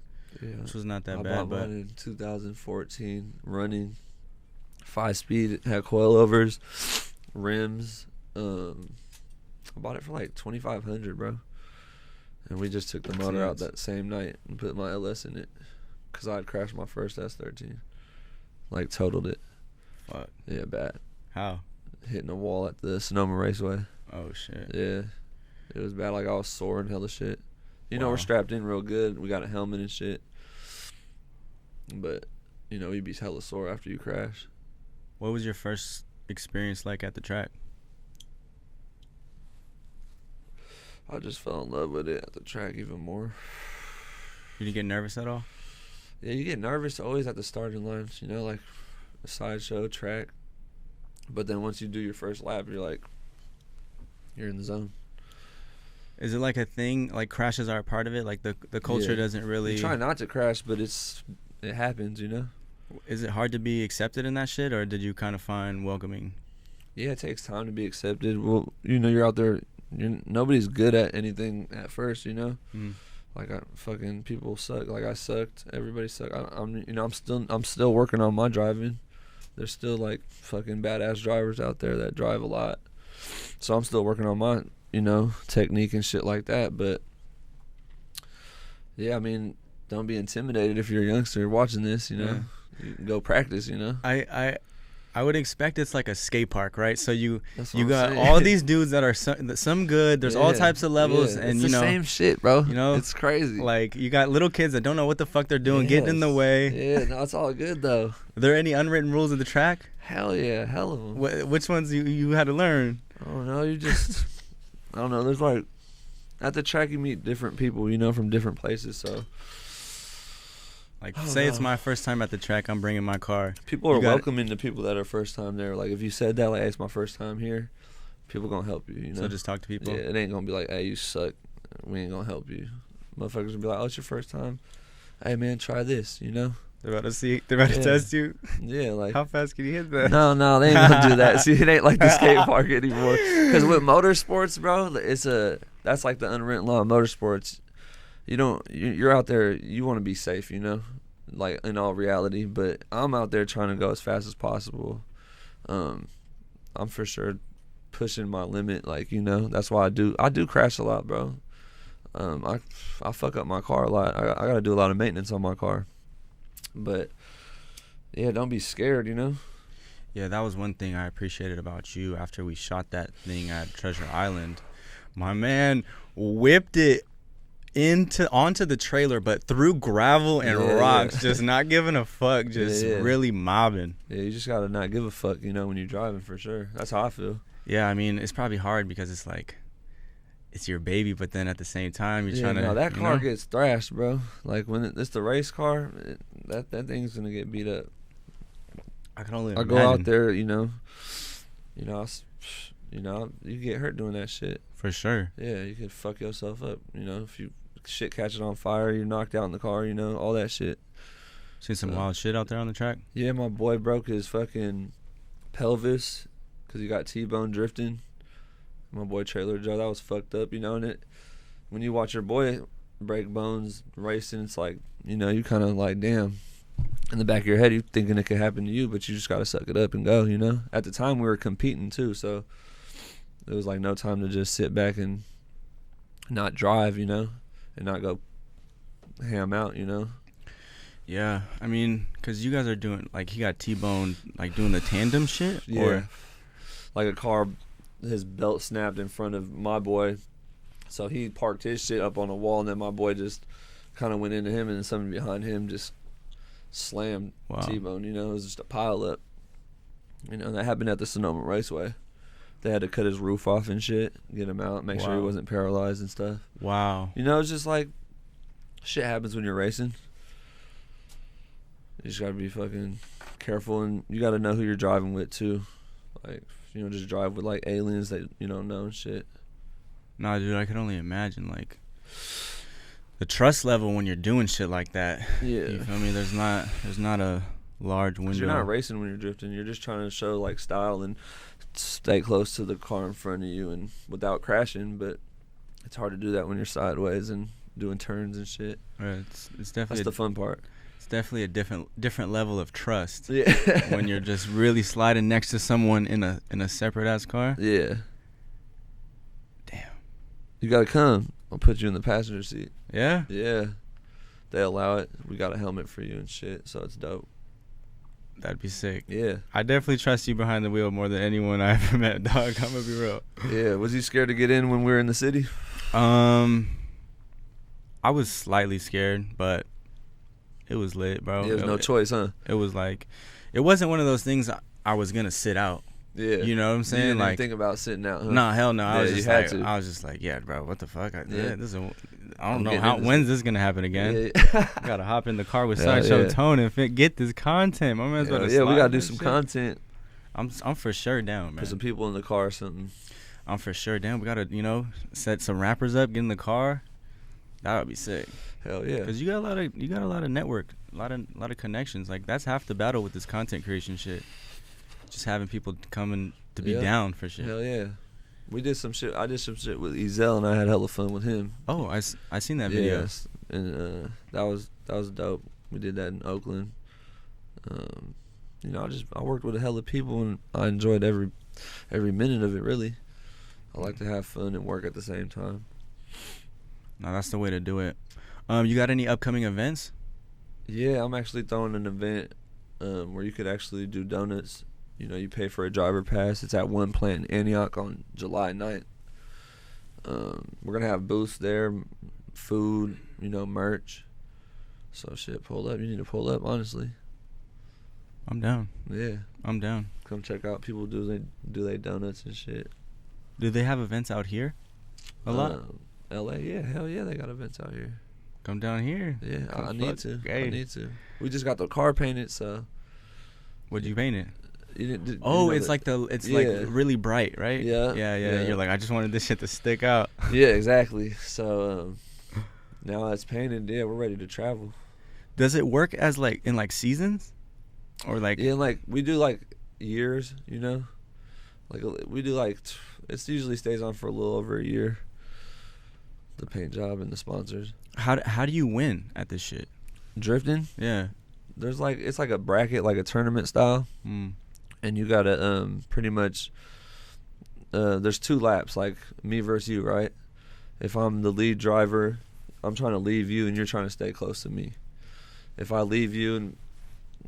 which was not that bad. I bought mine in 2014, running 5-speed. It had coilovers, rims. I bought it for like $2,500, bro. And we just took the motor out that same night and put my LS in it. Because I had crashed my first S13. Like, totaled it. Fuck. Yeah, bad. How? Hitting a wall at the Sonoma Raceway. Oh, shit. Yeah. It was bad. Like, I was sore and hella shit. You know, we're strapped in real good. We got a helmet and shit. But, you know, you'd be hella sore after you crash. What was your first experience like at the track? I just fell in love with it at the track even more. Did you get nervous at all? Yeah, you get nervous always at the starting lines, you know, like a sideshow track. But then once you do your first lap, you're in the zone. Is it like a thing, like crashes are a part of it? Like the culture doesn't really... You try not to crash, but it happens, you know? Is it hard to be accepted in that shit, or did you kind of find welcoming? Yeah, it takes time to be accepted. Well, you know, you're out there... nobody's good at anything at first, you know. Like fucking people suck. Like I sucked. Everybody sucked. I'm still working on my driving. There's still like fucking badass drivers out there that drive a lot. So I'm still working on my, you know, technique and shit like that. But yeah, I mean, don't be intimidated if you're a youngster watching this. You know, you can go practice. You know. I would expect it's like a skate park, right? So you got all these dudes that are some good. There's all types of levels, and it's you know, the same shit, bro. You know, it's crazy. Like you got little kids that don't know what the fuck they're doing, getting in the way. Yeah, no, it's all good though. Are there any unwritten rules of the track? Hell yeah, hell of them. Which ones you had to learn? I don't know. You just I don't know. There's like at the track you meet different people, you know, from different places. So. Like, say it's my first time at the track, I'm bringing my car. People are welcoming to people that are first time there. Like, if you said that, like, hey, it's my first time here, people gonna help you, you know? So just talk to people? Yeah, it ain't gonna be like, hey, you suck. We ain't gonna help you. Motherfuckers will be like, oh, it's your first time? Hey, man, try this, you know? They're about to test you? Yeah, like. How fast can you hit that? No, they ain't gonna do that. See, it ain't like the skate park anymore. Because with motorsports, bro, that's like the unwritten law of motorsports. You're out there, you want to be safe, you know, like in all reality, but I'm out there trying to go as fast as possible. I'm for sure pushing my limit, like, you know, that's why I do crash a lot, bro. I fuck up my car a lot. I got to do a lot of maintenance on my car, but Yeah, don't be scared, you know? Yeah, that was one thing I appreciated about you after we shot that thing at Treasure Island. My man whipped it onto the trailer, but through gravel and rocks, just not giving a fuck, just really mobbing. Yeah, you just gotta not give a fuck, you know, when you're driving, for sure. That's how I feel. Yeah, I mean, it's probably hard because it's like, it's your baby, but then at the same time, you're trying to. No, that car gets thrashed, bro. Like when it's the race car, that thing's gonna get beat up. I can only. I go out there, you know, you get hurt doing that shit. For sure. Yeah, you could fuck yourself up. You know, if you shit catches on fire, you're knocked out in the car. You know, all that shit. Seen some wild shit out there on the track. Yeah, my boy broke his fucking pelvis because he got T-bone drifting. My boy Trailer Joe, that was fucked up. You know, and when you watch your boy break bones racing, it's like, you know, you kind of like, damn. In the back of your head, you thinking it could happen to you, but you just gotta suck it up and go. You know. At the time, we were competing too, so it was like no time to just sit back and not drive, you know, and not go ham out, you know. Yeah, I mean, cause you guys are doing, like, he got T-boned, like doing the tandem shit. Yeah. Or like a car, his belt snapped in front of my boy, so he parked his shit up on a wall, and then my boy just kind of went into him, and then somebody behind him just slammed T-bone. You know, it was just a pile up. You know, that happened at the Sonoma Raceway. They had to cut his roof off and shit, get him out, make sure he wasn't paralyzed and stuff. Wow. You know, it's just like, shit happens when you're racing. You just gotta be fucking careful, and you gotta know who you're driving with too. Like, you know, just drive with like aliens that you don't know and shit. Nah, dude, I can only imagine, like, the trust level when you're doing shit like that. Yeah. You feel me? There's not a large window. You're not racing when you're drifting. You're just trying to show like style and stay close to the car in front of you and without crashing. But it's hard to do that when you're sideways and doing turns and shit. Right, it's definitely that's the fun part. It's definitely a different level of trust. Yeah. When you're just really sliding next to someone in a separate ass car. Yeah. Damn. You gotta come. I'll put you in the passenger seat. Yeah? Yeah. They allow it. We got a helmet for you and shit, so it's dope. That'd be sick. Yeah. I definitely trust you behind the wheel more than anyone I ever met, dog. I'm gonna be real. Yeah. Was you scared to get in when we were in the city? I was slightly scared, but it was lit, bro. There was no choice, huh? It was like, it wasn't one of those things I was gonna sit out. Yeah. You know what I'm saying? You didn't like, even think about sitting out, huh? No, hell no. I was just like, yeah, bro, what the fuck? I don't know when's this gonna happen again. Yeah. I gotta hop in the car with SideShowTone and get this content. My man's about to we gotta do some content. I'm for sure down, man. Put some people in the car or something. I'm for sure down. We gotta, set some rappers up, get in the car. That would be sick. Hell yeah. Cause you got a lot of network, a lot of connections. Like, that's half the battle with this content creation shit. Just having people coming to be down for shit. Hell yeah. We did some shit. I did some shit with Ezel, and I had hella fun with him. Oh, I seen that video. Yes, and that was dope. We did that in Oakland. I worked with a hell of people, and I enjoyed every minute of it. Really, I like to have fun and work at the same time. No, that's the way to do it. You got any upcoming events? Yeah, I'm actually throwing an event where you could actually do donuts. You know, you pay for a driver pass. It's at one plant in Antioch on July 9th. We're going to have booths there, food, merch. So, shit, pull up. You need to pull up, honestly. I'm down. Yeah. I'm down. Come check out people do they donuts and shit. Do they have events out here? A lot? LA, yeah. Hell yeah, they got events out here. Come down here. Yeah, I need to. Great. I need to. We just got the car painted, so. What'd you paint it? It's like really bright, right? Yeah. Yeah. You're like, I just wanted this shit to stick out. Yeah, exactly. So now it's painted. Yeah, we're ready to travel. Does it work as in seasons, or like? Yeah, we do years. We do it usually stays on for a little over a year. The paint job and the sponsors. How do you win at this shit? Drifting? Yeah. There's it's like a bracket, like a tournament style. And you gotta pretty much there's 2 laps, like me versus you, right? If I'm the lead driver, I'm trying to leave you and you're trying to stay close to me. If I leave you and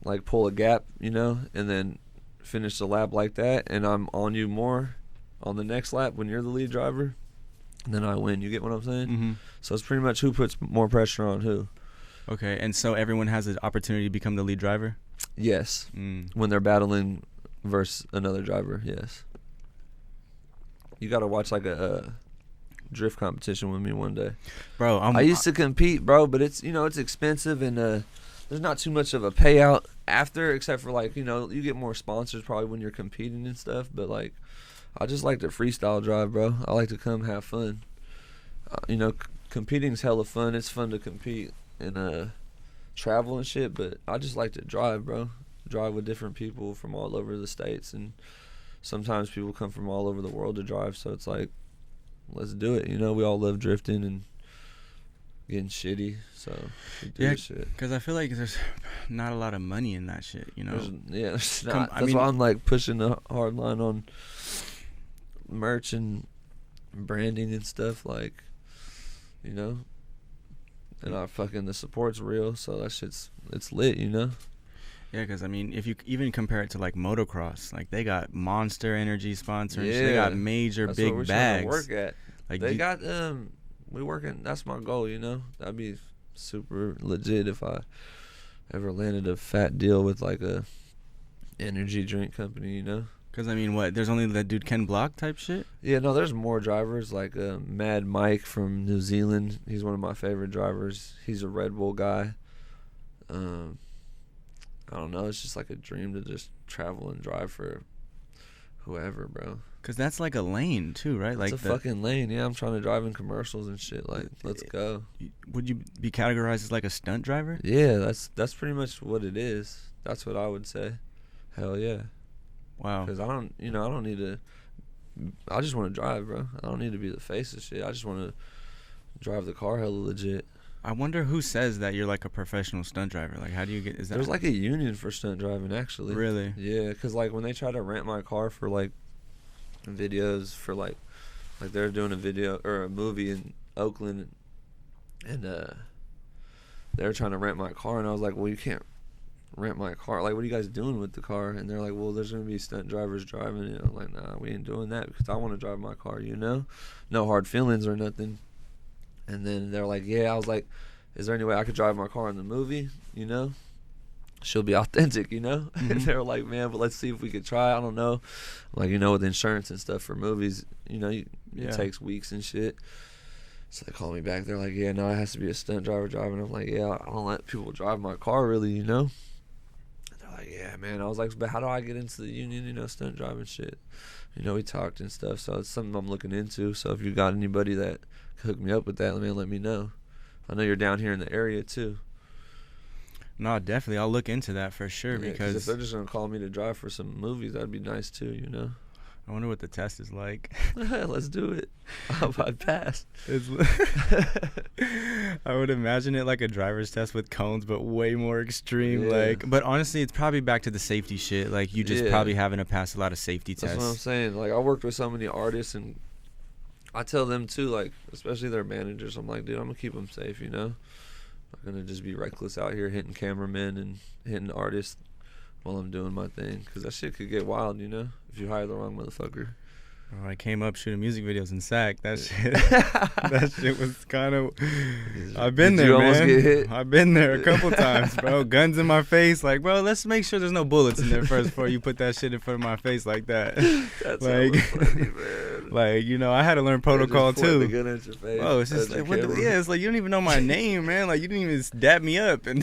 like pull a gap, you know, and then finish the lap like that, and I'm on you more on the next lap when you're the lead driver, then I win. You get what I'm saying? Mm-hmm. So it's pretty much who puts more pressure on who. Okay, and so everyone has the opportunity to become the lead driver? Yes. When they're battling versus another driver, yes. You got to watch like a drift competition with me one day. Bro, I used to compete, bro, but it's, you know, it's expensive, and there's not too much of a payout after, except for, like, you know, you get more sponsors probably when you're competing and stuff, but, like, I just like to freestyle drive, bro. I like to come have fun. You know, competing's hella fun. It's fun to compete and travel and shit, but I just like to drive, bro. Drive with different people from all over the states, and sometimes people come from all over the world to drive, so it's like, let's do it. You know, we all love drifting and getting shitty, so we do shit. Because I feel like there's not a lot of money in that shit, you know? There's not. That's why I'm like pushing the hard line on merch and branding and stuff, like, you know, and the support's real, so that shit's, it's lit, you know? Yeah, because, I mean, if you even compare it to, like, motocross, like, they got Monster Energy sponsors. Yeah. They got major That's big what we're bags. trying to work at. Like, they got, we working, that's my goal, you know? That'd be super legit if I ever landed a fat deal with, like, a energy drink company, you know? Because, I mean, what, there's only that dude Ken Block type shit? Yeah, no, there's more drivers, like Mad Mike from New Zealand. He's one of my favorite drivers. He's a Red Bull guy. I don't know, it's just like a dream to just travel and drive for whoever, bro. Because that's like a lane, too, right? It's a fucking lane, yeah. I'm trying to drive in commercials and shit, like, let's go. Would you be categorized as like a stunt driver? Yeah, that's pretty much what it is. That's what I would say. Hell yeah. Wow. Because I don't need to, I just want to drive, bro. I don't need to be the face of shit. I just want to drive the car hella legit. I wonder who says that you're like a professional stunt driver. Like, how do you get, is that? There's like a union for stunt driving, actually. Really? Yeah, because like when they try to rent my car for like videos for like they're doing a video or a movie in Oakland, and they're trying to rent my car, and I was like, well, you can't rent my car. Like, what are you guys doing with the car? And they're like, well, there's gonna be stunt drivers driving it. I'm like, nah, we ain't doing that because I want to drive my car, you know, no hard feelings or nothing. And then they're like, yeah. I was like, is there any way I could drive my car in the movie, you know? She'll be authentic, you know? Mm-hmm. And they were like, man, but let's see if we could try. I don't know. Like, you know, with insurance and stuff for movies, you know, it takes weeks and shit. So they call me back. They're like, yeah, no, it has to be a stunt driver driving. I'm like, yeah, I don't let people drive my car really, you know? And they're like, yeah, man. I was like, but how do I get into the union, you know, stunt driving shit? You know, we talked and stuff. So it's something I'm looking into. So if you got anybody that hook me up with that, let me know. I know you're down here in the area too. No, definitely. I'll look into that for sure, Yeah, because if they're just gonna call me to drive for some movies, that'd be nice too, you know. I wonder what the test is like. Let's do it. I'd pass. I would imagine it like a driver's test with cones, but way more extreme. Yeah. Like, but honestly, it's probably back to the safety shit. Like, you just probably having to pass a lot of safety tests. That's what I'm saying. Like, I worked with so many artists, and I tell them too, like, especially their managers, I'm like, dude, I'm gonna keep them safe, you know. I'm gonna just be reckless out here hitting cameramen and hitting artists while I'm doing my thing, because that shit could get wild, you know, if you hire the wrong motherfucker. Oh, I came up shooting music videos in SAC. That shit was kind of. I've been there, man. Almost get hit? I've been there a couple times, bro. Guns in my face, like, bro. Let's make sure there's no bullets in there first before you put that shit in front of my face like that. That's like, funny, man. Like, you know, I had to learn protocol too. The gun at your face. Oh, it's just like, it's like you don't even know my name, man. Like, you didn't even dab me up, and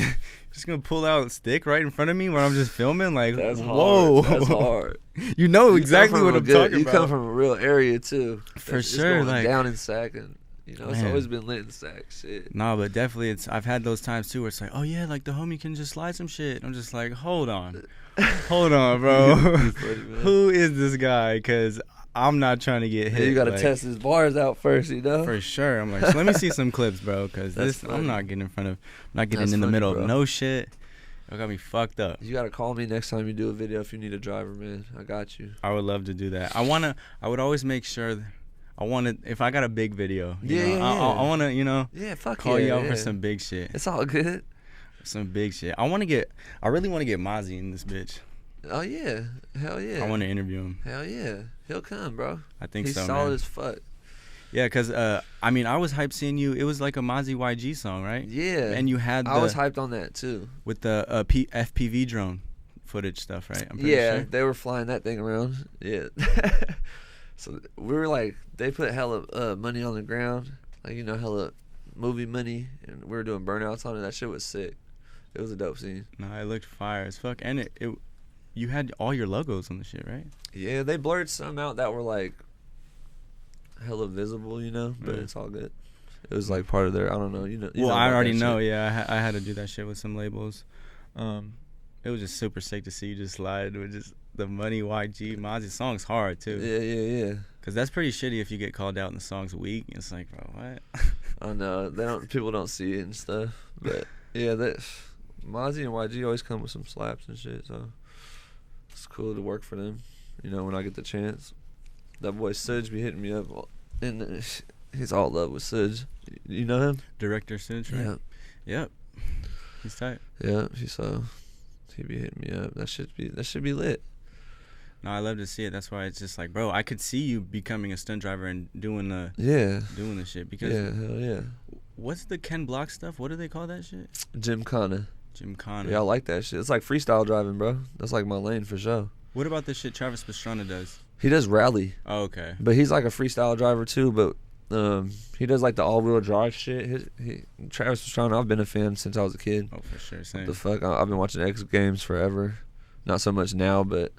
just gonna pull out a stick right in front of me when I'm just filming. Like, that's whoa, hard. That's hard. You know exactly what I'm talking You about. come from a real area too. For sure, like down in Sac, and you know, it's always been lit in Sac. Shit. No, but definitely, I've had those times too where it's like, oh yeah, like the homie can just slide some shit. I'm just like, hold on, bro. Who is this guy? Because I'm not trying to get hit. You gotta test his bars out first, you know. For sure. I'm like, so let me see some clips, bro. Because I'm not getting I'm not getting in the middle of no shit. It got me fucked up. You gotta call me next time you do a video if you need a driver, man. I got you. I would love to do that. I would always make sure. If I got a big video, I want to, fuck call you out for some big shit. It's all good. Some big shit. I really want to get Mozzy in this bitch. Oh yeah, hell yeah. I want to interview him. Hell yeah, he'll come, bro. I think He's so, solid man. as fuck. Yeah, cause I mean, I was hyped seeing you. It was like a Mozzy YG song, right? Yeah. And you had I was hyped on that too. with the FPV drone footage stuff, right? I'm pretty Yeah, sure. they were flying that thing around. Yeah. So we were like, they put hella money on the ground, like hella movie money, and we were doing burnouts on it. That shit was sick. It was a dope scene. Nah, it looked fire as fuck, and you had all your logos on the shit, right? Yeah, they blurred some out that were like hella visible, but it's all good. It was like part of their, I don't know, Well, I already know. Yeah, I had to do that shit with some labels. It was just super sick to see you just slide with just the money YG Mozzy song's hard too. Yeah. Cause that's pretty shitty if you get called out and the song's weak. It's like, bro, what? I know people don't see it and stuff, but yeah, that Mozzy and YG always come with some slaps and shit, so it's cool to work for them. When I get the chance. That boy Suge be hitting me up, and he's all love with Suge. You know him? Director Suge, right? Yeah. Yep. He's tight. Yeah, he be hitting me up. That should be lit. No, I love to see it. That's why it's just like, bro, I could see you becoming a stunt driver and doing the shit. Because hell yeah. What's the Ken Block stuff? What do they call that shit? Gymkhana. Gymkhana. Yeah, I like that shit. It's like freestyle driving, bro. That's like my lane for sure. What about the shit Travis Pastrana does? He does rally. Oh, okay. But he's like a freestyle driver too. But he does like the all-wheel drive shit. Travis Pastrana, I've been a fan since I was a kid. Oh, for sure. Same. What the fuck? I've been watching X Games forever. Not so much now, but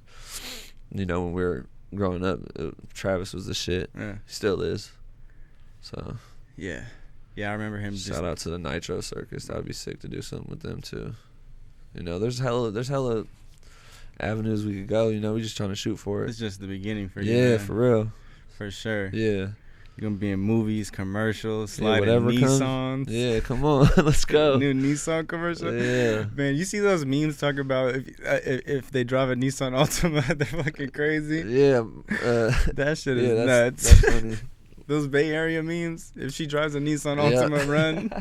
when we were growing up, Travis was the shit. Yeah. He still is. So. Yeah. Yeah, I remember him. Shout out to the Nitro Circus. That would be sick to do something with them too. There's hella avenues we could go. We just trying to shoot for it. It's just the beginning for you. Yeah, man. for real. For sure. Yeah. You're gonna be in movies, commercials, sliding Nissans. Comes. Yeah, come on, let's go. New Nissan commercial. Yeah. Man, you see those memes talking about if they drive a Nissan Altima, they're fucking crazy. Yeah. That shit is nuts. That's funny. Those Bay Area memes. If she drives a Nissan Altima, run.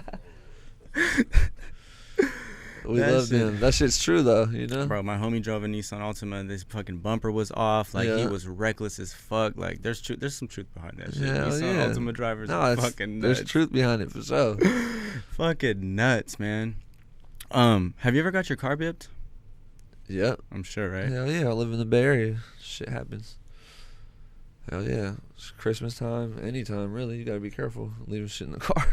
We love them. That shit's true though, Bro, my homie drove a Nissan Altima and this fucking bumper was off. Like he was reckless as fuck. Like there's some truth behind that shit. Nissan Altima drivers are fucking nuts. There's truth behind it for sure. Fucking nuts, man. Have you ever got your car bipped? Yep. I'm sure, right? Hell yeah, I live in the Bay Area. Shit happens. Hell yeah. It's Christmas time, anytime really. You gotta be careful leaving shit in the car.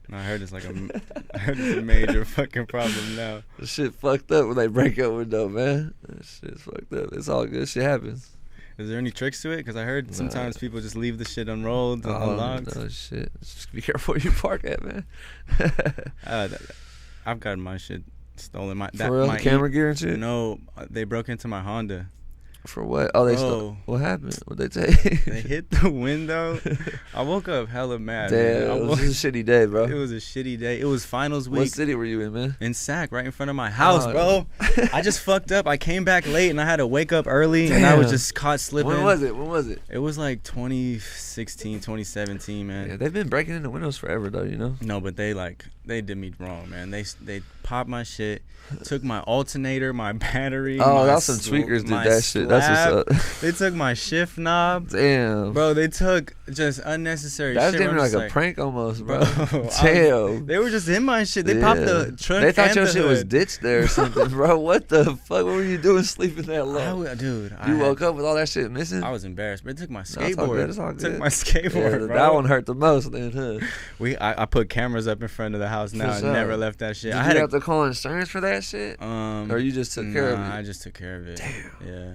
No, I heard it's like a major fucking problem now. The shit fucked up when they break your window, man. That shit's fucked up. It's all good. Shit happens. Is there any tricks to it? Because I heard sometimes people just leave the shit unrolled, unlocked. No shit. Just be careful where you park at, man. I've gotten my shit stolen. For real? The camera gear and shit? No, they broke into my Honda. For what? Oh, they stole. What happened? What'd they take? They hit the window. I woke up hella mad. Damn, man. it was a shitty day, bro. It was a shitty day. It was finals week. What city were you in, man? In Sac, right in front of my house, bro. I just fucked up. I came back late and I had to wake up early. Damn. And I was just caught slipping. When was it? It was like 2016, 2017, man. Yeah, they've been breaking into windows forever, though, No, but they did me wrong, man. They popped my shit, took my alternator, my battery. Oh, that's some tweakers did that shit. That's what's up. They took my shift knob. Damn. Bro, they took just unnecessary shit. That was like a prank almost, bro. Damn. They were just in my shit. They popped the trunk. They thought your shit hood was ditched there or something, bro. What the fuck? What were you doing sleeping that long? You woke up with all that shit missing? I was embarrassed, but it took my skateboard. It's all good. Took my skateboard, bro. That one hurt the most then, huh? I put cameras up in front of the house now. I never left that shit. Did you have to call insurance for that shit? Or you just took care of it? I just took care of it. Damn. Yeah.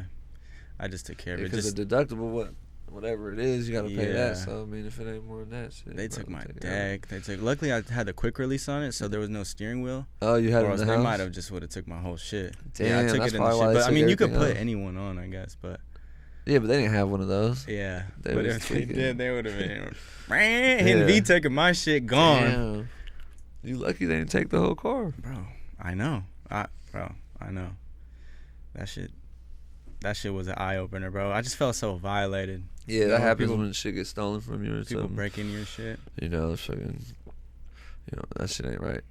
I just took care of it. Because the deductible, whatever it is, you got to pay that. So, I mean, if it ain't more than that shit. They took my deck. Luckily, I had the quick release on it, so there was no steering wheel. Oh, you had it in the house? They might have just would have took my whole shit. Damn, yeah, I took that's it in the shit. why But, I mean, you could put off. anyone on, I guess, but... Yeah, but they didn't have one of those. Yeah. But if they did, they would have been... hitting VTEC and my shit gone. Damn. You lucky they didn't take the whole car. Bro, I know. I know. That shit was an eye-opener, bro. I just felt so violated. Yeah, that happens when shit gets stolen from you or people something. break into your shit. It's fucking... that shit ain't right.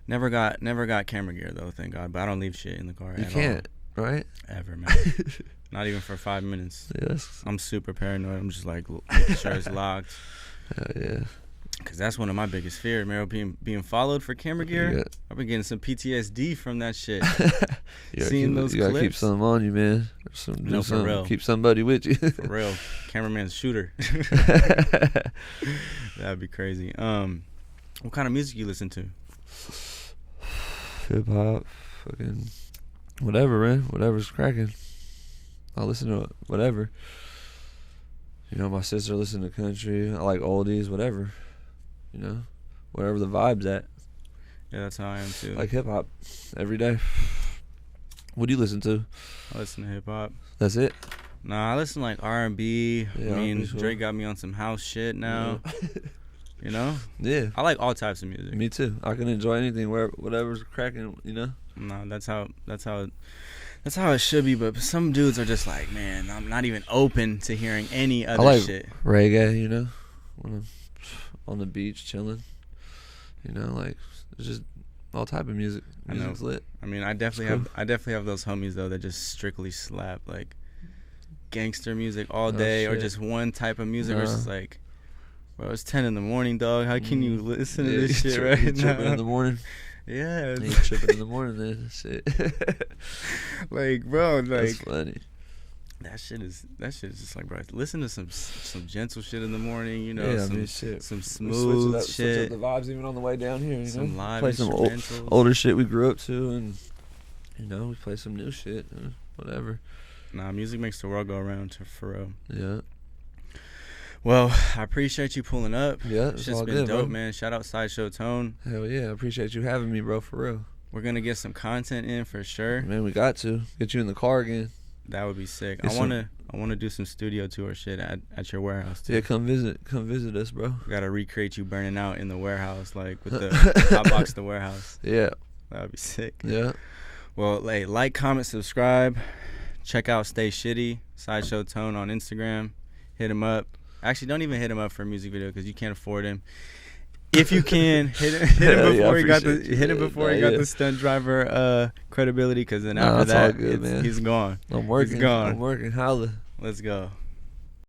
Never got camera gear though, thank God. But I don't leave shit in the car. You can't, right? Ever, man. Not even for 5 minutes. Yes. I'm super paranoid. I'm just like making sure it's locked. Hell yeah. Cause that's one of my biggest fears, man. Being followed for camera gear. Yeah. I've been getting some PTSD from that shit. Seeing those clips. You gotta keep something on you, man. No, for real. Keep somebody with you. For real. Cameraman's shooter. That'd be crazy. What kind of music you listen to? Hip hop, fucking whatever, man. Whatever's cracking. I listen to whatever. You know, my sister listens to country. I like oldies, whatever. You know, whatever the vibe's at. Yeah, that's how I am too. Like hip hop every day. What do you listen to? I listen to hip hop. That's it? Nah, I listen to like R&B. Yeah, I mean, sure. Drake got me on some house shit now. Yeah. You know? Yeah. I like all types of music. Me too. I can enjoy anything, whatever's cracking, you know? No, that's how it should be, but some dudes are just like, man, I'm not even open to hearing any other I like shit. Reggae, you know? When I'm on the beach chilling. You know, like it's just all type of music. Music's lit. I mean, I definitely have those homies though that just strictly slap like gangster music all day or just one type of music where it's just like, bro, it's 10 in the morning, dog. How can you listen to this shit right now? Tripping in the morning. Yeah. You tripping in the morning, then. Shit. Like, bro, like. That's funny. That shit is just like, bro, listen to some gentle shit in the morning, you know, some smooth shit. Switch up the vibes even on the way down here, you some know? live play some older shit we grew up to, and, you know, we play some new shit, whatever. Nah, music makes the world go around, for real. Yeah. Well, I appreciate you pulling up. Yeah, it's just all been good, dope, bro. Man. Shout out SideShowTone. Hell yeah, I appreciate you having me, bro, for real. We're gonna get some content in for sure. Man, we got to get you in the car again. That would be sick. I wanna do some studio tour shit at your warehouse too. Yeah, come visit us, bro. We gotta recreate you burning out in the warehouse, like with the hotbox the warehouse. Yeah, that would be sick. Yeah. Well, hey, like, comment, subscribe. Check out Stay Shitty, SideShowTone on Instagram. Hit him up. Actually, don't even hit him up for a music video because you can't afford him. If you can, hit him before he got the stunt driver credibility, because then after that, good, he's gone. I'm working. He's gone. I'm working. Holla. Let's go.